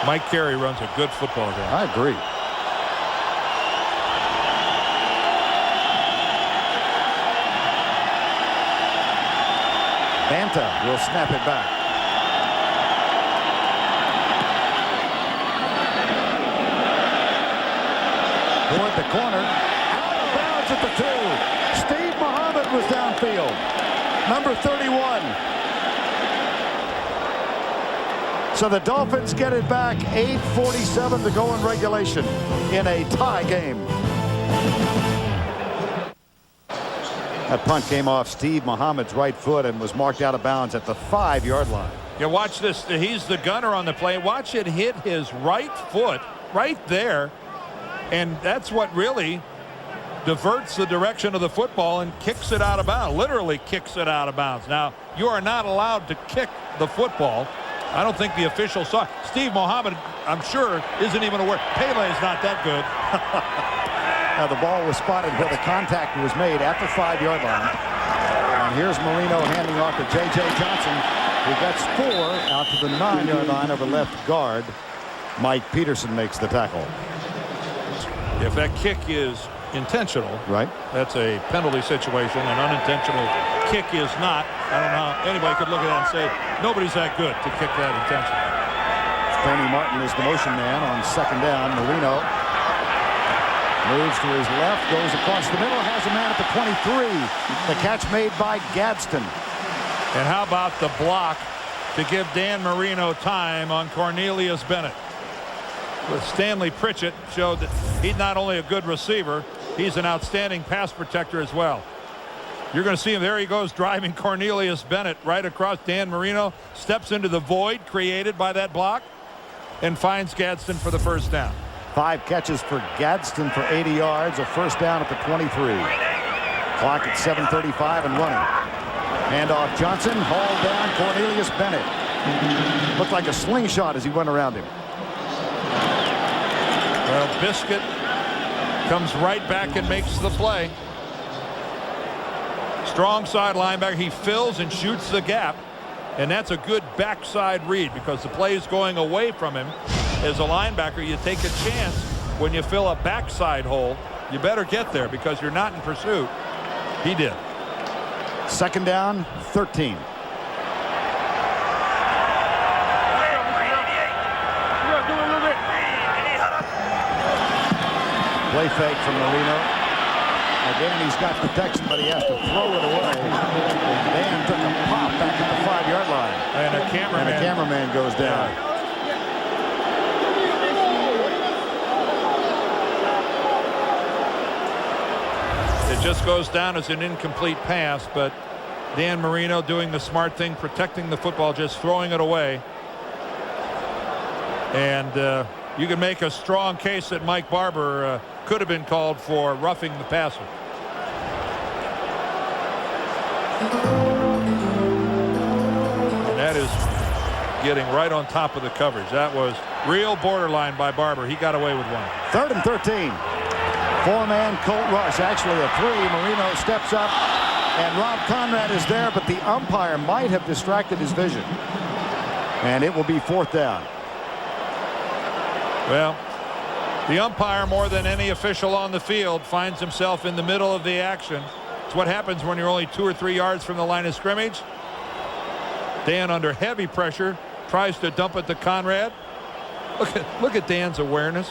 Mike Carey runs a good football game. I agree. Banta will snap it back. Toward the corner. Out of bounds at the 2. Steve Muhammad was downfield. Number 31. So the Dolphins get it back. 8:47 to go in regulation in a tie game. That punt came off Steve Muhammad's right foot and was marked out of bounds at the 5-yard line. Yeah, watch this. He's the gunner on the play. Watch it hit his right foot right there. And that's what really diverts the direction of the football and kicks it out of bounds. Literally kicks it out of bounds. Now, you are not allowed to kick the football. I don't think the official saw it. Steve Muhammad, I'm sure, isn't even aware. Pele's not that good. Now the ball was spotted where the contact was made at the 5-yard line. And here's Marino handing off to J.J. Johnson, who gets 4 out to the 9-yard line over left guard. Mike Peterson makes the tackle. If that kick is intentional, right, that's a penalty situation. An unintentional kick is not. I don't know how anybody could look at that and say nobody's that good to kick that intentionally. Tony Martin is the motion man on 2nd down. Marino moves to his left, goes across the middle, has a man at the 23. The catch made by Gadsden. And how about the block to give Dan Marino time on Cornelius Bennett? With Stanley Pritchett showed that he's not only a good receiver, he's an outstanding pass protector as well. You're going to see him. There he goes, driving Cornelius Bennett right across. Dan Marino steps into the void created by that block and finds Gadsden for the first down. 5 catches for Gadsden for 80 yards, a first down at the 23. Clock at 7:35 and running. Handoff Johnson, hauled down Cornelius Bennett. Looked like a slingshot as he went around him. Well, Biscuit comes right back and makes the play. Strong side linebacker. He fills and shoots the gap. And that's a good backside read because the play is going away from him. As a linebacker, you take a chance when you fill a backside hole. You better get there because you're not in pursuit. He did. Second down, 13. Play fake from Marino. Again, he's got protection, but he has to throw it away. Dan took a pop back at the 5-yard line. And a cameraman goes down. It just goes down as an incomplete pass, but Dan Marino doing the smart thing, protecting the football, just throwing it away. And you can make a strong case that Mike Barber could have been called for roughing the passer. And that is getting right on top of the coverage. That was real borderline by Barber. He got away with one. 3rd and 13. 4-man Colt rush. Actually a 3. Marino steps up and Rob Conrad is there, but the umpire might have distracted his vision. And it will be 4th down. Well, the umpire, more than any official on the field, finds himself in the middle of the action. It's what happens when you're only 2 or 3 yards from the line of scrimmage. Dan, under heavy pressure, tries to dump it to Conrad. Look at Dan's awareness.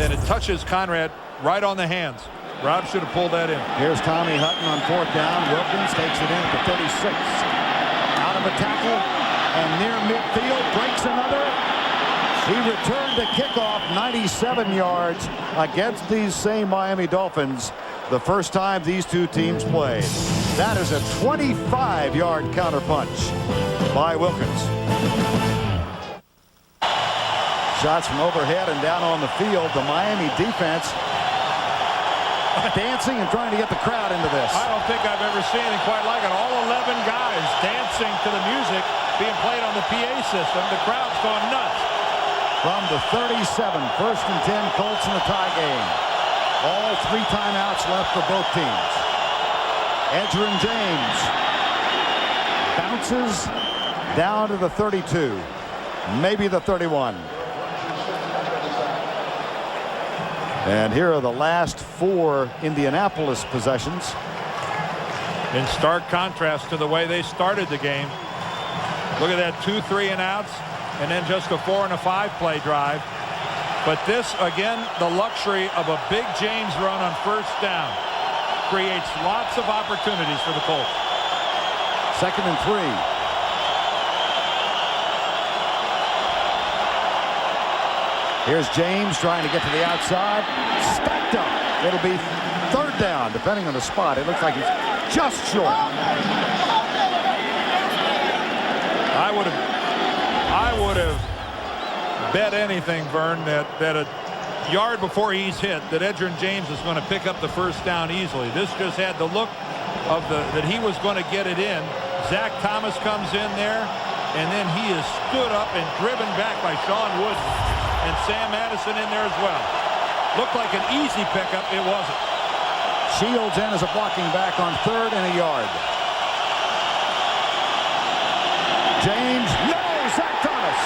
And it touches Conrad right on the hands. Rob should have pulled that in. Here's Tommy Hutton on 4th down. Wilkins takes it in at the 36. Out of a tackle and near midfield, breaks another. He returned the kickoff 97 yards against these same Miami Dolphins. The first time these two teams played. That is a 25-yard counterpunch by Wilkins. Shots from overhead and down on the field. The Miami defense dancing and trying to get the crowd into this. I don't think I've ever seen anything quite like it. All 11 guys dancing to the music being played on the PA system. The crowd's going nuts. From the 37, 1st and 10, Colts in the tie game. All 3 timeouts left for both teams. Edgerrin James bounces down to the 32, maybe the 31. And here are the last 4 Indianapolis possessions. In stark contrast to the way they started the game. Look at that 2 3-and-outs. And then just a 4 and a 5 play drive. But this, again, the luxury of a big James run on 1st down creates lots of opportunities for the Colts. 2nd and 3. Here's James trying to get to the outside. Stacked up. It'll be 3rd down, depending on the spot. It looks like he's just short. I would have bet anything, Vern, that a yard before he's hit, that Edgerrin James is going to pick up the 1st down easily. This just had the look of that he was going to get it in. Zach Thomas comes in there, and then he is stood up and driven back by Sean Wooden, and Sam Madison in there as well. Looked like an easy pickup. It wasn't. Shields in as a blocking back on 3rd and a yard. James, no, Zach Thomas.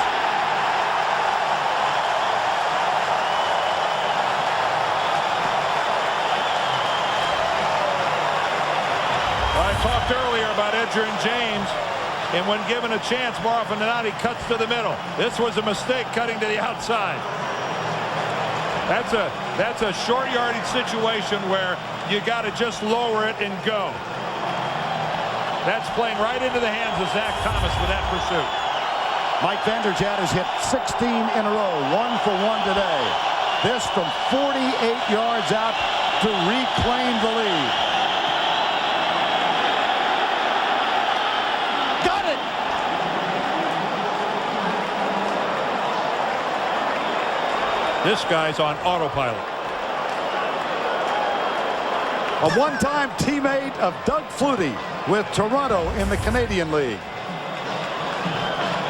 Well, I talked earlier about Edgerrin James, and when given a chance, more often than not, he cuts to the middle. This was a mistake, cutting to the outside. That's a short yardage situation where you got to just lower it and go. That's playing right into the hands of Zach Thomas with that pursuit. Mike Vanderjagt has hit 16 in a row, 1 for 1 today. This from 48 yards out to reclaim the lead. Got it! This guy's on autopilot. A one-time teammate of Doug Flutie with Toronto in the Canadian League.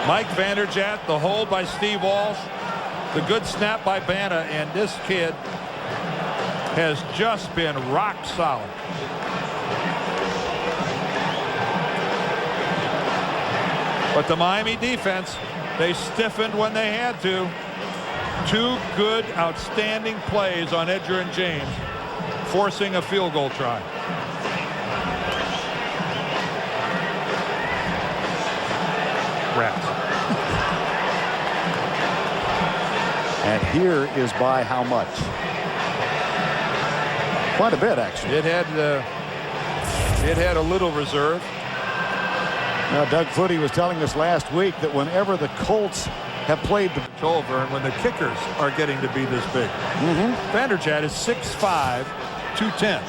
Mike Vanderjagt, the hold by Steve Walsh, the good snap by Banta, and this kid has just been rock solid. But the Miami defense, they stiffened when they had to. Two good, outstanding plays on Edger and James, forcing a field goal try. Rats. And here is by how much? Quite a bit, actually. It had a little reserve. Now, Doug Flutie was telling us last week that whenever the Colts have played the Vern, when the kickers are getting to be this big. Vanderjagt is 6'5", 210.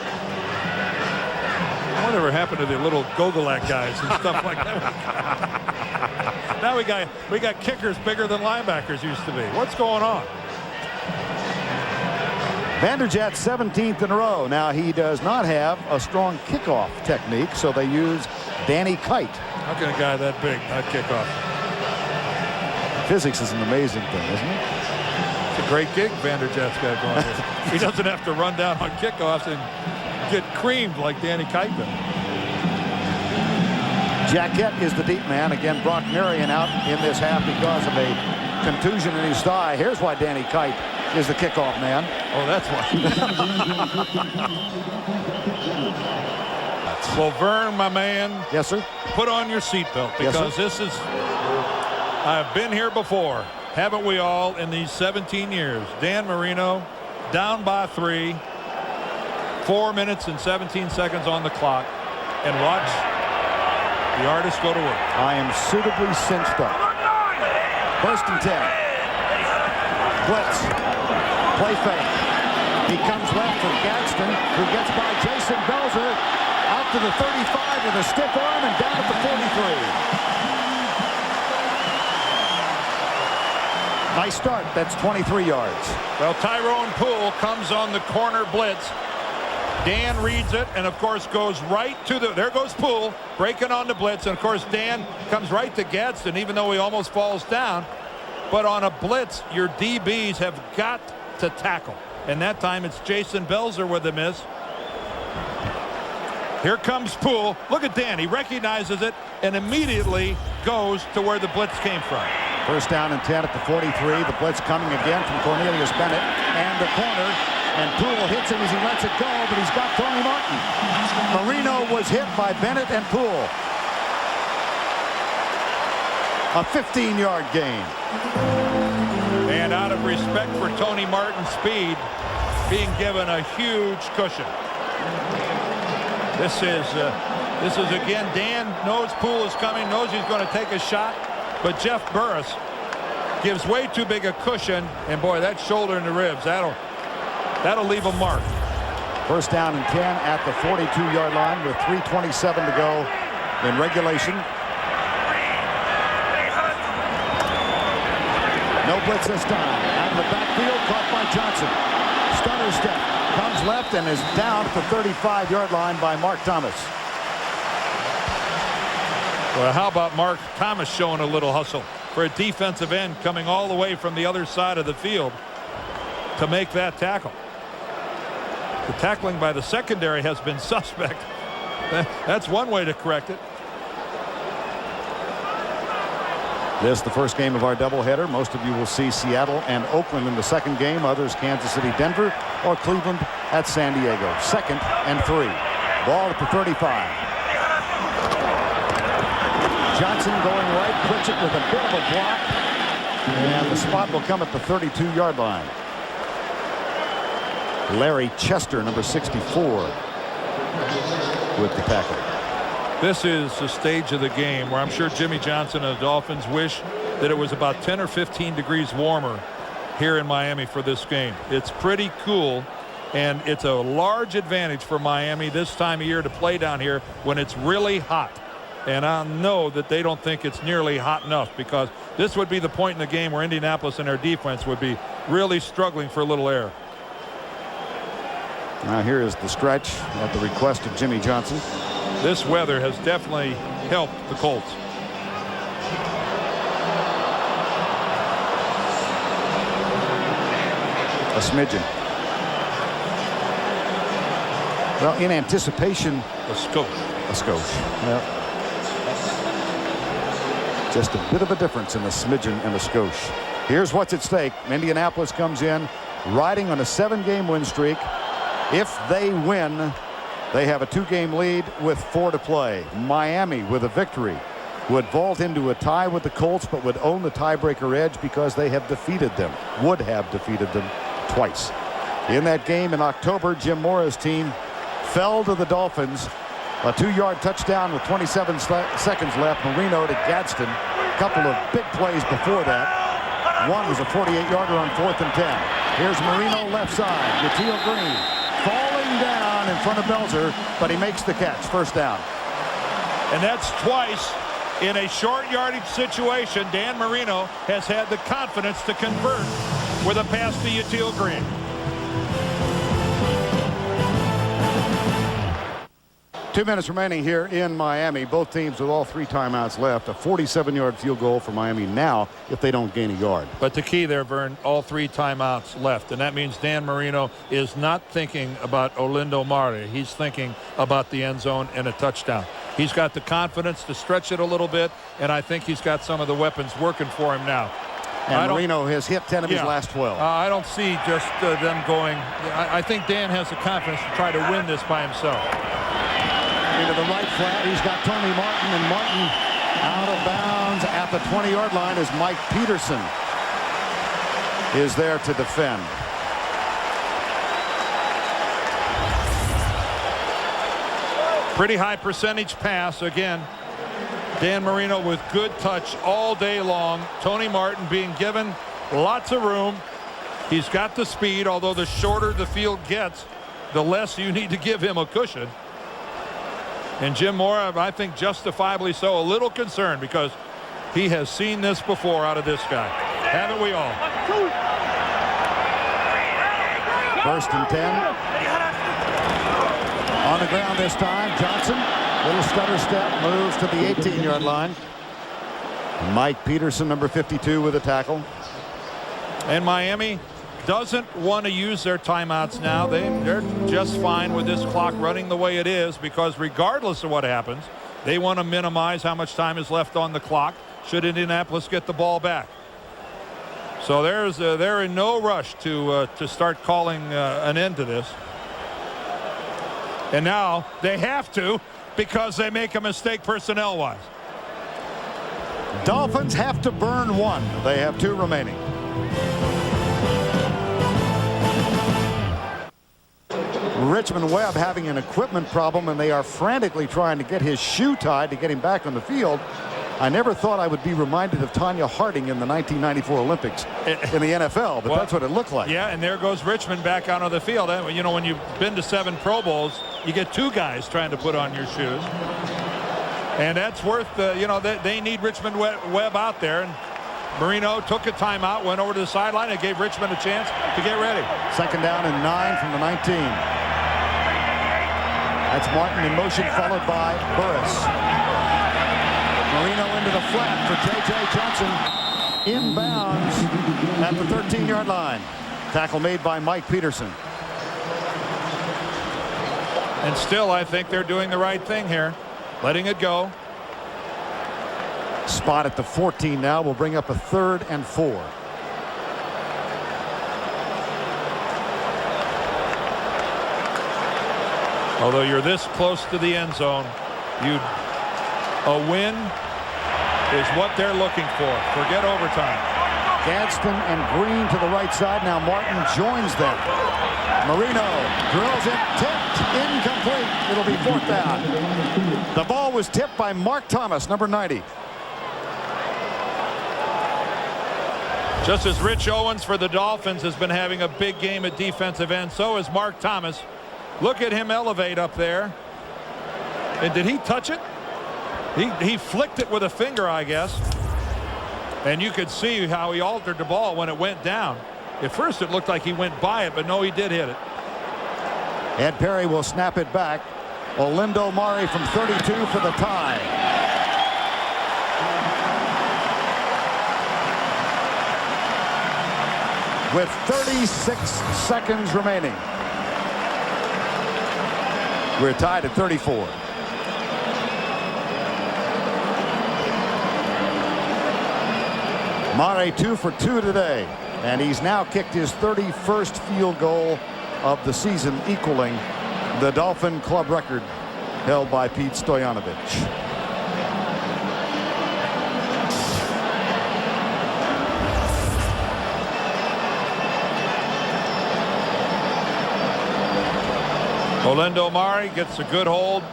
Whatever happened to the little Gogolak guys and stuff like that? Now we got kickers bigger than linebackers used to be. What's going on? Vanderjagt 17th in a row. Now he does not have a strong kickoff technique, so they use Danny Kite. How can a guy that big not kick off? Physics is an amazing thing, isn't it? It's a great gig Vanderjagt's got going here. He doesn't have to run down on kickoffs and get creamed like Danny Kite does. Jaquette is the deep man. Again, Brock Marion out in this half because of a contusion in his thigh. Here's why Danny Kite is the kickoff man. Oh, that's why. Well, Vern, my man. Yes, sir. Put on your seatbelt because this is, I've been here before. Haven't we all in these 17 years? Dan Marino down by 3. 4 minutes and 17 seconds on the clock. And watch the artist go to work. I am suitably cinched up. 1st and 10. Blitz. Play fake. He comes left for Gadsden, who gets by Jason Belzer. Out to the 35 with a stiff arm and down at the 43. Nice start. That's 23 yards. Well, Tyrone Poole comes on the corner blitz. Dan reads it and, of course, goes right to the... There goes Poole breaking on the blitz. And, of course, Dan comes right to Gadsden, even though he almost falls down. But on a blitz, your DBs have got to tackle. And that time it's Jason Belzer with a miss. Here comes Poole. Look at Dan. He recognizes it and immediately goes to where the blitz came from. 1st down and 10 at the 43. The blitz coming again from Cornelius Bennett. And the corner. And Poole hits him as he lets it go, but he's got Tony Martin. Marino was hit by Bennett and Poole. A 15-yard gain. And out of respect for Tony Martin's speed, being given a huge cushion. This is again, Dan knows Poole is coming, knows he's going to take a shot, but Jeff Burris gives way too big a cushion, and boy, that shoulder in the ribs, that'll leave a mark. 1st down and 10 at the 42-yard line with 3:27 to go in regulation. No blitz this time. Out of the backfield, caught by Johnson. Stunner step. Comes left and is down at the 35-yard line by Mark Thomas. Well, how about Mark Thomas showing a little hustle for a defensive end coming all the way from the other side of the field to make that tackle. The tackling by the secondary has been suspect. That's one way to correct it. This the first game of our doubleheader. Most of you will see Seattle and Oakland in the second game. Others Kansas City, Denver, or Cleveland at San Diego. 2nd and 3. Ball at the 35. Johnson going right. Pritchett with a bit of a block. And the spot will come at the 32-yard line. Larry Chester, number 64, with the tackle. This is the stage of the game where I'm sure Jimmy Johnson and the Dolphins wish that it was about 10 or 15 degrees warmer here in Miami for this game. It's pretty cool, and it's a large advantage for Miami this time of year to play down here when it's really hot. And I know that they don't think it's nearly hot enough, because this would be the point in the game where Indianapolis and their defense would be really struggling for a little air. Now here is the stretch at the request of Jimmy Johnson. This weather has definitely helped the Colts. A smidgen. Well, in anticipation. A skosh. A skosh. Yeah. Just a bit of a difference in a smidgen and a skosh. Here's what's at stake. Indianapolis comes in riding on a 7-game win streak. If they win, they have a 2-game lead with 4 to play. Miami, with a victory, would vault into a tie with the Colts, but would own the tiebreaker edge because they have defeated them, would have defeated them twice. In that game in October, Jim Mora's team fell to the Dolphins. A 2-yard touchdown with 27 seconds left. Marino to Gadsden. A couple of big plays before that. One was a 48-yarder on 4th and 10. Here's Marino left side. Yatil Green falling down in front of Belzer, but he makes the catch. First down. And that's twice in a short yardage situation. Dan Marino has had the confidence to convert with a pass to Yatil Green. Two minutes remaining here in Miami. Both teams with all 3 timeouts left. A 47-yard field goal for Miami now if they don't gain a yard. But the key there, Vern, all 3 timeouts left. And that means Dan Marino is not thinking about Olindo Mare. He's thinking about the end zone and a touchdown. He's got the confidence to stretch it a little bit, and I think he's got some of the weapons working for him now. And Marino has hit 10 of his last 12. I don't see just them going. I think Dan has the confidence to try to win this by himself. Into the right flat, he's got Tony Martin, and Martin out of bounds at the 20-yard line as Mike Peterson is there to defend. Pretty high percentage pass again. Dan Marino with good touch all day long. Tony Martin being given lots of room. He's got the speed, although the shorter the field gets, the less you need to give him a cushion. And Jim Mora, I think justifiably so, a little concerned because he has seen this before out of this guy. Haven't we all? 1st and 10. On the ground this time, Johnson. Little stutter step, moves to the 18-yard line. Mike Peterson, number 52, with a tackle. And Miami doesn't want to use their timeouts now. They're just fine with this clock running the way it is because regardless of what happens, they want to minimize how much time is left on the clock should Indianapolis get the ball back. So they're in no rush to start calling an end to this. And now they have to because they make a mistake personnel-wise. Dolphins have to burn 1. They have 2 remaining. Richmond Webb having an equipment problem, and they are frantically trying to get his shoe tied to get him back on the field. I never thought I would be reminded of Tanya Harding in the 1994 Olympics in the NFL, but that's what it looked like. Yeah, and there goes Richmond back onto the field. You know, when you've been to 7 Pro Bowls, you get 2 guys trying to put on your shoes. And that's worth, you know, they need Richmond Webb out there. And Marino took a timeout, went over to the sideline, and gave Richmond a chance to get ready. 2nd down and 9 from the 19. That's Martin in motion, followed by Burris. Marino into the flat for J.J. Johnson. Inbounds at the 13-yard line. Tackle made by Mike Peterson. And still, I think they're doing the right thing here, letting it go. Spot at the 14 now will bring up a 3rd and 4. Although you're this close to the end zone, a win is what they're looking for. Forget overtime. Gadsden and Green to the right side. Now Martin joins them. Marino drills it, tipped, incomplete. It'll be 4th down. The ball was tipped by Mark Thomas, number 90. Just as Rich Owens for the Dolphins has been having a big game at defensive end, so is Mark Thomas. Look at him elevate up there. And did he touch it? He flicked it with a finger, I guess. And you could see how he altered the ball when it went down. At first it looked like he went by it, but no, he did hit it. Ed Perry will snap it back. Olindo Mare from 32 for the tie. With 36 seconds remaining. We're tied at 34. Mare 2 for 2 today, and he's now kicked his 31st field goal of the season, equaling the Dolphin club record held by Pete Stoyanovich. Olindo Mare gets a good hold,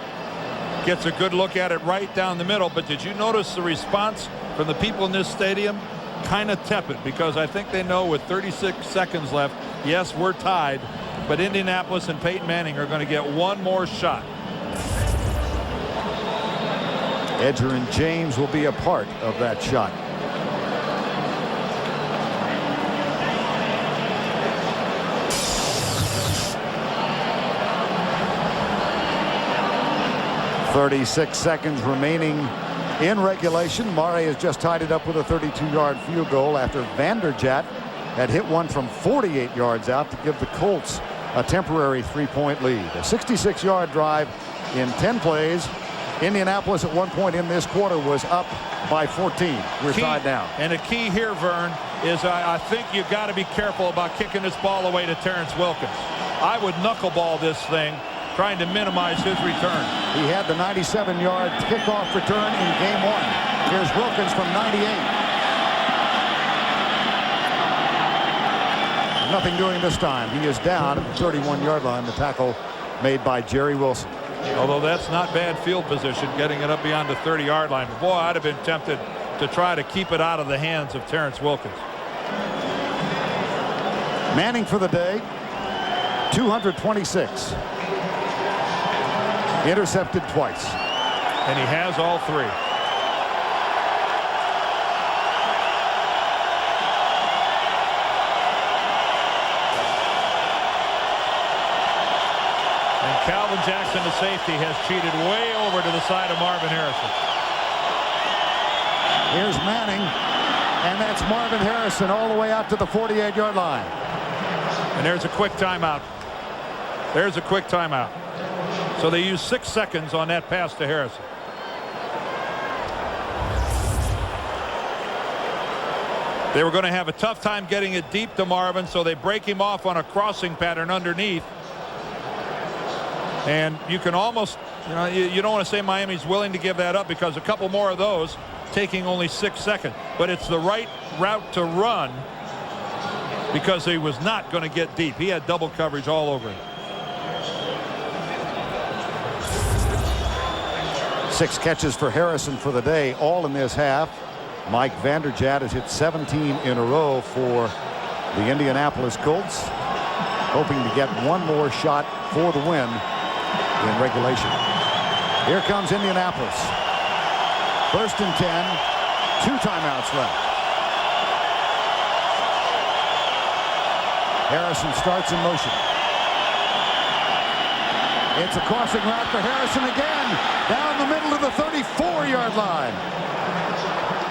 gets a good look at it right down the middle. But did you notice the response from the people in this stadium? Kind of tepid, because I think they know with 36 seconds left, yes, we're tied, but Indianapolis and Peyton Manning are going to get one more shot. Edger and James will be a part of that shot. .36 seconds remaining in regulation. Mare has just tied it up with a 32-yard field goal after Vanderjagt had hit one from 48 yards out to give the Colts a temporary 3-point lead. A 66-yard drive in 10 plays. Indianapolis at one point in this quarter was up by 14. We're tied now. And the key here, Vern, is I think you've got to be careful about kicking this ball away to Terrence Wilkins. I would knuckleball this thing, trying to minimize his return. He had the 97-yard kickoff return in game one. Here's Wilkins from 98. Nothing doing this time. He is down at the 31-yard line. The tackle made by Jerry Wilson. Although that's not bad field position, getting it up beyond the 30-yard line. But boy, I'd have been tempted to try to keep it out of the hands of Terrence Wilkins. Manning for the day, 226. Intercepted twice. And he has all three. And Calvin Jackson, the safety, has cheated way over to the side of Marvin Harrison. Here's Manning, and that's Marvin Harrison all the way out to the 48-yard line. And there's a quick timeout. There's a quick timeout. So they use 6 seconds on that pass to Harrison. They were going to have a tough time getting it deep to Marvin, so they break him off on a crossing pattern underneath. And you can almost, you don't want to say Miami's willing to give that up, because a couple more of those taking only 6 seconds. But it's the right route to run, because he was not going to get deep. He had double coverage all over him. 6 catches for Harrison for the day, all in this half. Mike Vanderjagt has hit 17 in a row for the Indianapolis Colts, hoping to get one more shot for the win in regulation. Here comes Indianapolis. 1st and 10, 2 timeouts left. Harrison starts in motion. It's a crossing route for Harrison again, down the middle of the 34-yard line.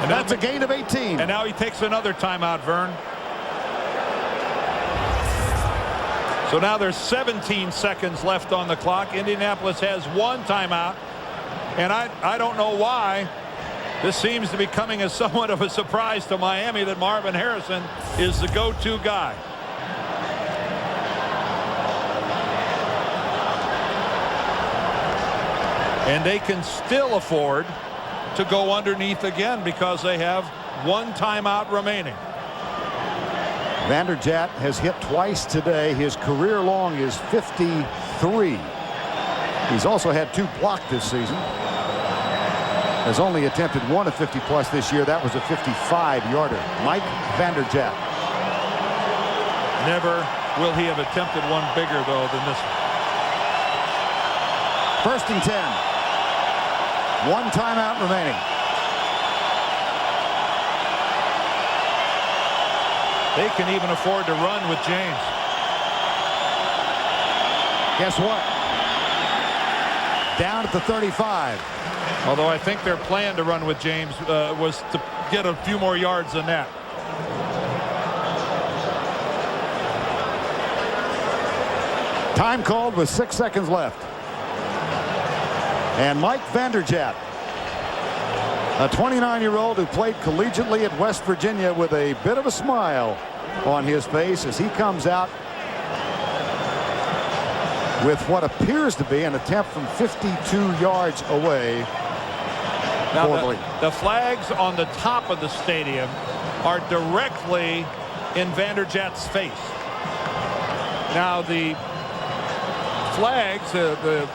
And that's a gain of 18. And now he takes another timeout, Vern. So now there's 17 seconds left on the clock. Indianapolis has 1 timeout. And I don't know why. This seems to be coming as somewhat of a surprise to Miami that Marvin Harrison is the go-to guy. And they can still afford to go underneath again, because they have 1 timeout remaining. Vanderjagt has hit twice today. His career long is 53. He's also had 2 blocked this season. Has only attempted 1 of 50+ this year. That was a 55-yarder. Mike Vanderjagt. Never will he have attempted one bigger, though, than this one. 1st and 10. 1 timeout remaining. They can even afford to run with James. Guess what? Down at the 35. Although I think their plan to run with James was to get a few more yards than that. Time called with 6 seconds left. And Mike Vanderjagt, a 29-year-old who played collegiately at West Virginia, with a bit of a smile on his face as he comes out with what appears to be an attempt from 52 yards away. Now the flags on the top of the stadium are directly in Vanderjagt's face. Now the flags, the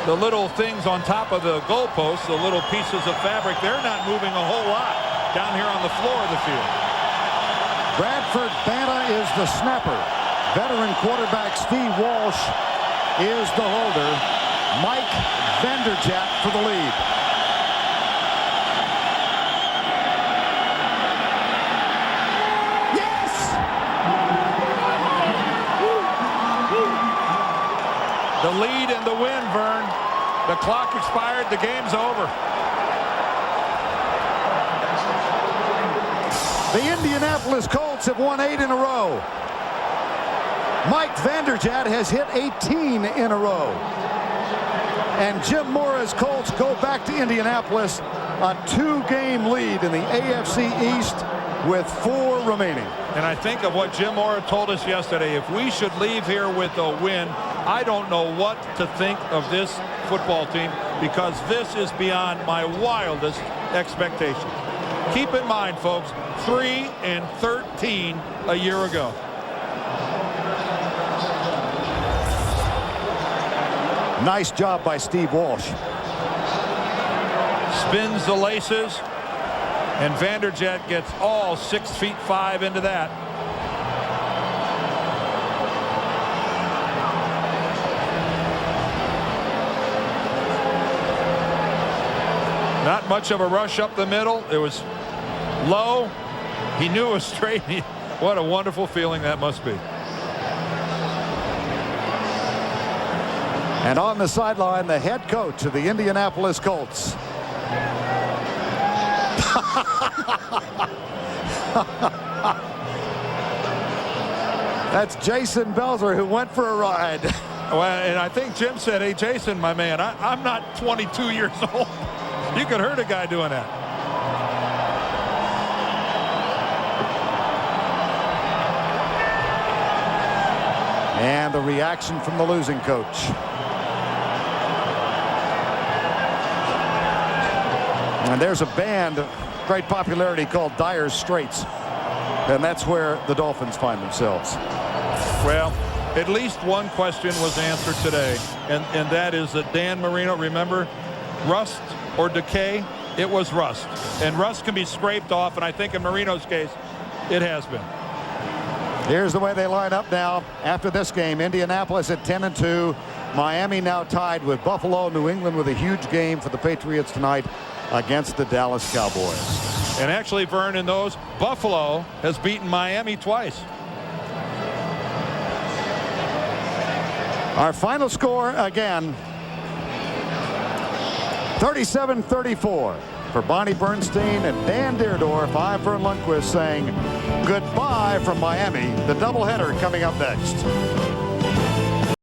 little things on top of the goalposts, the little pieces of fabric, they're not moving a whole lot down here on the floor of the field. Bradford Banta is the snapper. Veteran quarterback Steve Walsh is the holder. Mike Vanderjagt for the lead. Yes! The lead and the win, Vern. The clock expired. The game's over. The Indianapolis Colts have won 8 in a row. Mike Vanderjagt has hit 18 in a row. And Jim Mora's Colts go back to Indianapolis, a 2-game lead in the AFC East with 4 remaining. And I think of what Jim Mora told us yesterday. If we should leave here with a win, I don't know what to think of this football team, because this is beyond my wildest expectations. Keep in mind, folks, 3-13 a year ago. Nice job by Steve Walsh. Spins the laces, and Vanderjagt gets all 6'5" into that. Not much of a rush up the middle. It was low. He knew it was straight. What a wonderful feeling that must be. And on the sideline, the head coach of the Indianapolis Colts. That's Jason Belzer, who went for a ride. Well, and I think Jim said, hey, Jason, my man, I'm not 22 years old. You could hurt a guy doing that. And the reaction from the losing coach. And there's a band of great popularity called Dire Straits. And that's where the Dolphins find themselves. Well, at least one question was answered today, and that is that Dan Marino, remember, rust or decay? It was rust. And rust can be scraped off, and I think in Marino's case, it has been. Here's the way they line up now after this game. Indianapolis at 10-2. Miami now tied with Buffalo. New England with a huge game for the Patriots tonight against the Dallas Cowboys. And actually, Vern, in those, Buffalo has beaten Miami twice. Our final score again, 37-34. For Bonnie Bernstein and Dan Deerdorf, I'm Vern Lundquist saying goodbye from Miami. The doubleheader coming up next.